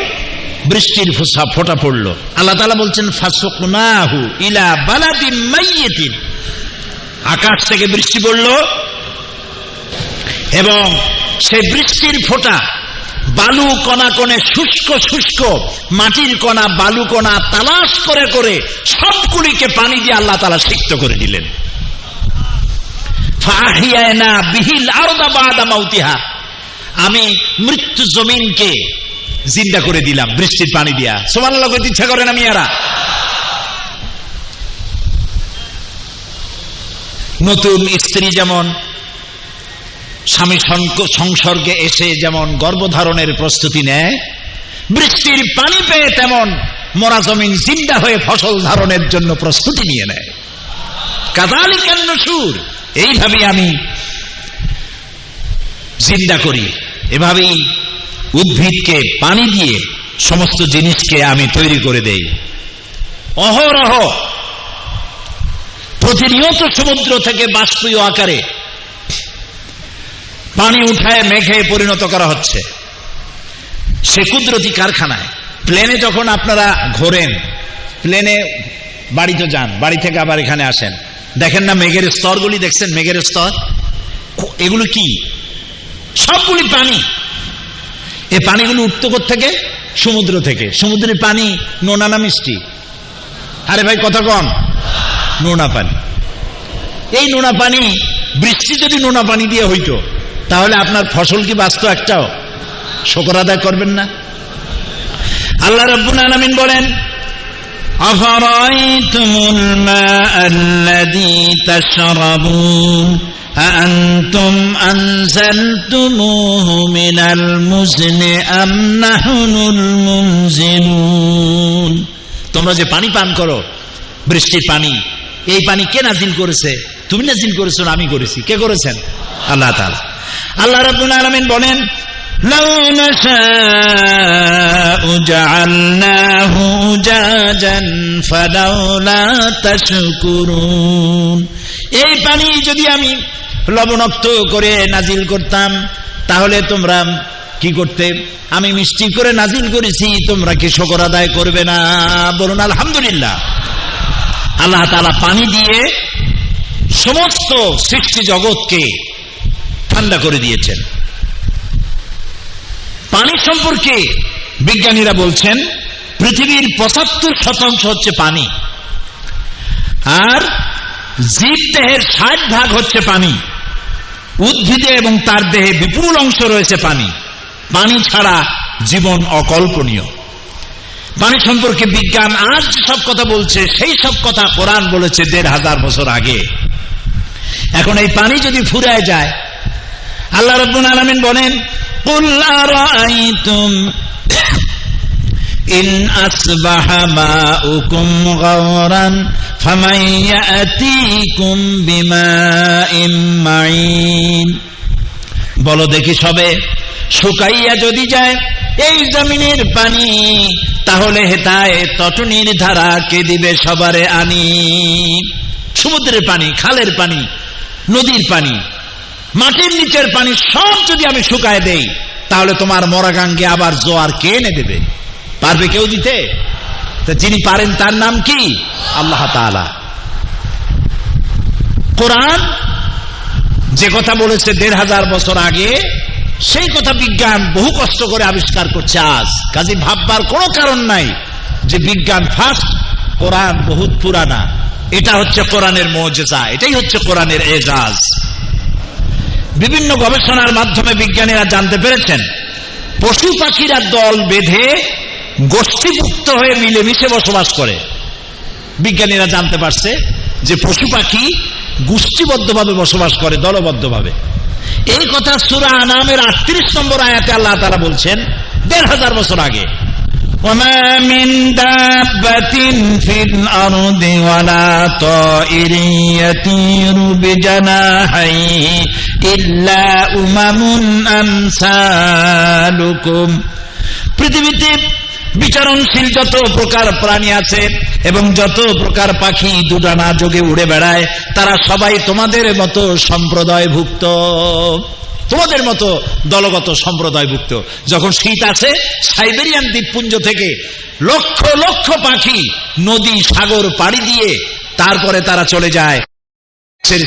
বৃষ্টির ফোঁটা পড়লো। আল্লাহ তাআলা বলছেন ফাসুকনাহু ইলা বালাদিন মাইয়িতিন। আকাশ থেকে বৃষ্টি পড়লো এবং সেই বৃষ্টির ফোঁটা বালু কণা কণে, শুষ্ক শুষ্ক মাটির কণা, বালু কণা তালাশ করে করে সবগুলিকে পানি দিয়ে আল্লাহ তাআলা সিক্ত করে দিলেন। ফাআহইয়ানা বিহিল আরদা বা'দা মাউতিহা। আমি মৃত্যু জমিনকে জিন্দা করে দিলাম বৃষ্টির পানি দিয়া। সুবহানাল্লাহ কইতে ইচ্ছা করে না মিয়ারা? নতুন স্ত্রী যেমন স্বামী সংসর্গে এসে যেমন গর্ভধারণের প্রস্তুতি নেয়, বৃষ্টির পানি পেয়ে তেমন মরা জমিন জিন্দা হয়ে ফসল ধারণের জন্য প্রস্তুতি নিয়ে নেয়। কাযালিকান নুশুর, এইভাবেই আমি জিন্দা করি, এভাবেই উদ্ভিদকে পানি দিয়ে সমস্ত জিনিসকে আমি তৈরি করে দেই। অহরহ প্রতিনিয়ত সমুদ্র থেকে বাষ্পীয় আকারে পানি উঠায় মেঘে পরিণত করা হচ্ছে। সে কুদরতি কারখানায়। প্লেনে যখন আপনারা ঘোরেন, প্লেনে বাড়িতে যান, বাড়ি থেকে আবার এখানে আসেন, দেখেন না মেঘের স্তরগুলি দেখছেন? মেঘের স্তর, এগুলো কি? সবগুলি পানি। এই পানিগুলো উঠত থেকে সমুদ্র থেকে। সমুদ্রের পানি নোনা না মিষ্টি? আরে ভাই কথা কন, নোনা পানি। এই নোনা পানি, বৃষ্টি যদি নোনা পানি দিয়ে হইতো তাহলে আপনার ফসল কি বাঁচত একটাও? শুকর আদায় করবেন না? আল্লাহ রাব্বুল আলামিন বলেন, আফারাইতুমুল মাআল্লাযী তাশরাবুন আআনতুম আনজালতুমুহু মিনাল মুজনি আম নাহনুল মুনজিলুন। তোমরা যে পানি পান করো, বৃষ্টির পানি, এই পানি কে নাজিল করেছে? তুমি নাজিল করেছো না আমি করেছি? কে করেছেন? আল্লাহ তাআলা। আল্লাহ রাব্বুল আলামিন বলেন, লাউ নাশাউ জাআলনাহু উজাজান ফালাউলা তাশকুরুন। এই পানি যদি আমি লবণাক্ত করে নাজিল করতাম তাহলে তোমরা কি করতে? আমি মিষ্টি করে নাজিল করেছি, তোমরা কি শুকর আদায় করবে না? বলুন আলহামদুলিল্লাহ। আল্লাহ তাআলা পানি দিয়ে সমস্ত সৃষ্টি জগৎকে ঠান্ডা করে দিয়েছেন। পানি সম্পর্কে বিজ্ঞানীরা বলছেন পৃথিবীর ৭৫% হচ্ছে পানি, আর জীব দেহের ৬০% হচ্ছে পানি। উদ্ভিদে এবং তার দেহে বিপুল অংশ রয়েছে পানি। পানি ছাড়া জীবন অকল্পনীয়। পানি সম্পর্কে বিজ্ঞান আজ সব কথা বলছে, সেই সব কথা কোরআন বলেছে ১৫০০ বছর আগে। এখন এই পানি যদি ফুরায় যায়, আল্লাহ রাব্বুল আলামিন বলেন, কুল আরাআইতুম ইন আসবাহা মাউকুম গাওরান ফামান ইয়াতিকুম বিমাইন মাইন। বলো দেখি সবে, শুকাইয়া যদি যায় এই জমিনের পানি, তাহলে হেতায় তটনির ধারা কে দিবে সবারে আনি। সমুদ্রের পানি, খালের পানি, নদীর পানি, মাটির নিচের পানি সব যদি আমি শুকায় দেই, তাহলে তোমার মরা গাঙ্গে আবার জোয়ার কে এনে দেবে? পারবে কেউ দিতে? তা যিনি পারেন তার নাম কি? আল্লাহ তাআলা। কোরআন যে কথা বলেছে ১৫০০ বছর আগে, সেই কথা বিজ্ঞান বহু কষ্ট করে আবিষ্কার করছে আজ। কাজে ভাববার কোনো কারণ নাই যে বিজ্ঞান ফার্স্ট, কোরআন বহুত পুরানা। এটা হচ্ছে কোরআনের মুজিজা, এটাই হচ্ছে কোরআনের এজাজ। বিভিন্ন গবেষণার মাধ্যমে বিজ্ঞানীরা জানতে পেরেছেন পশু পাখিরা দল বেঁধে গোষ্ঠীভুক্ত হয়ে মিলেমিশে বসবাস করে। বিজ্ঞানীরা জানতে পারছে যে পশু পাখি গোষ্ঠীবদ্ধভাবে বসবাস করে, দলবদ্ধভাবে। এই কথা সূরা আনামের ৩৮ নম্বর আয়াতে আল্লাহ তাআলা বলছেন ১৫০০ বছর আগে। وما من دابة في الأرض ولا طائر يطير بجناحيه إلا أمم أمثالكم। পৃথিবীতে বিচরণশীল যত প্রকার প্রাণী আছে এবং যত প্রকার পাখি দুডানা যোগে উড়ে বেড়ায়, তারা সবাই তোমাদের মতো সম্প্রদায়ভুক্ত, তোমাদের মতো দলগত সম্প্রদায়ভুক্ত। যখন শীত আসে, সাইবেরিয়ান দ্বীপপুঞ্জ থেকে লক্ষ লক্ষ পাখি নদী সাগর পাড়ি দিয়ে তারপরে তারা চলে যায়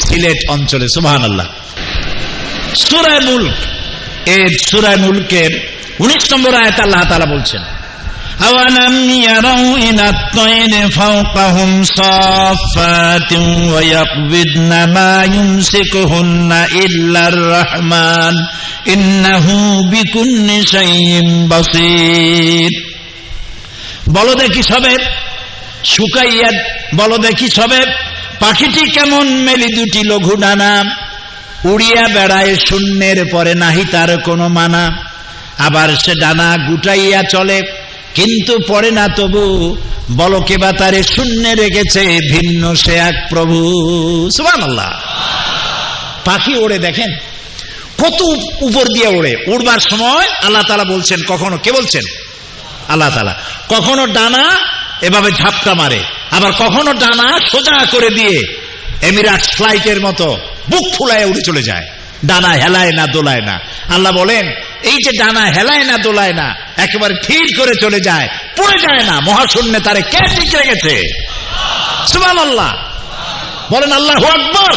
সিলেট অঞ্চলে। সুবহানাল্লাহ। সূরা মুলক, এই সূরা মুলকের ১৯ নম্বর আয়াতে আল্লাহ তাআলা বলছেন, আওয়ালাম ইয়ারাউ ইলাত তায়রি ফাওকাহুম সাফাতিন ওয়া ইয়াকবিদনা মা ইউমসিকুহুন্না ইল্লার রাহমান ইন্নাহু বিকুল্লি শাইইন বাসীর। বলো দেখি সবে, শুকাইয়া বলো দেখি সবে, পাখিটি কেমন মেলি দুটি লঘু ডানা, উড়িয়া বেড়ায় শূন্যের পরে নাহি তার কোনো মানা। আবার সে ডানা গুটাইয়া চলে, কিন্তু পড়ে না তবু, বলো কে বা তারে শূন্যে রেখেছে, ভিন্ন সে এক প্রভু। সুবহানাল্লাহ। পাখি ওড়ে, দেখেন কত উপর দিয়ে ওড়ে। উড়বার সময় আল্লাহ তাআলা বলছেন, কখনো কে বলছেন? আল্লাহ তাআলা। কখনো ডানা এভাবে ঝাপটা মারে, আবার কখনো ডানা সোজা করে দিয়ে এমিরাটস ফ্লাইটের মতো বুক ফুলায় উড়ে চলে যায়, ডানা হেলায় না দোলায় না। আল্লাহ বলেন, এই যে ডানা হেলায় না দোলায় না, একেবারে ঠিক করে চলে যায়, পড়ে যায় না, মহাশূন্যে তারে কে ঠিক রেখেছে? সুবহানাল্লাহ। বলেন আল্লাহু আকবার।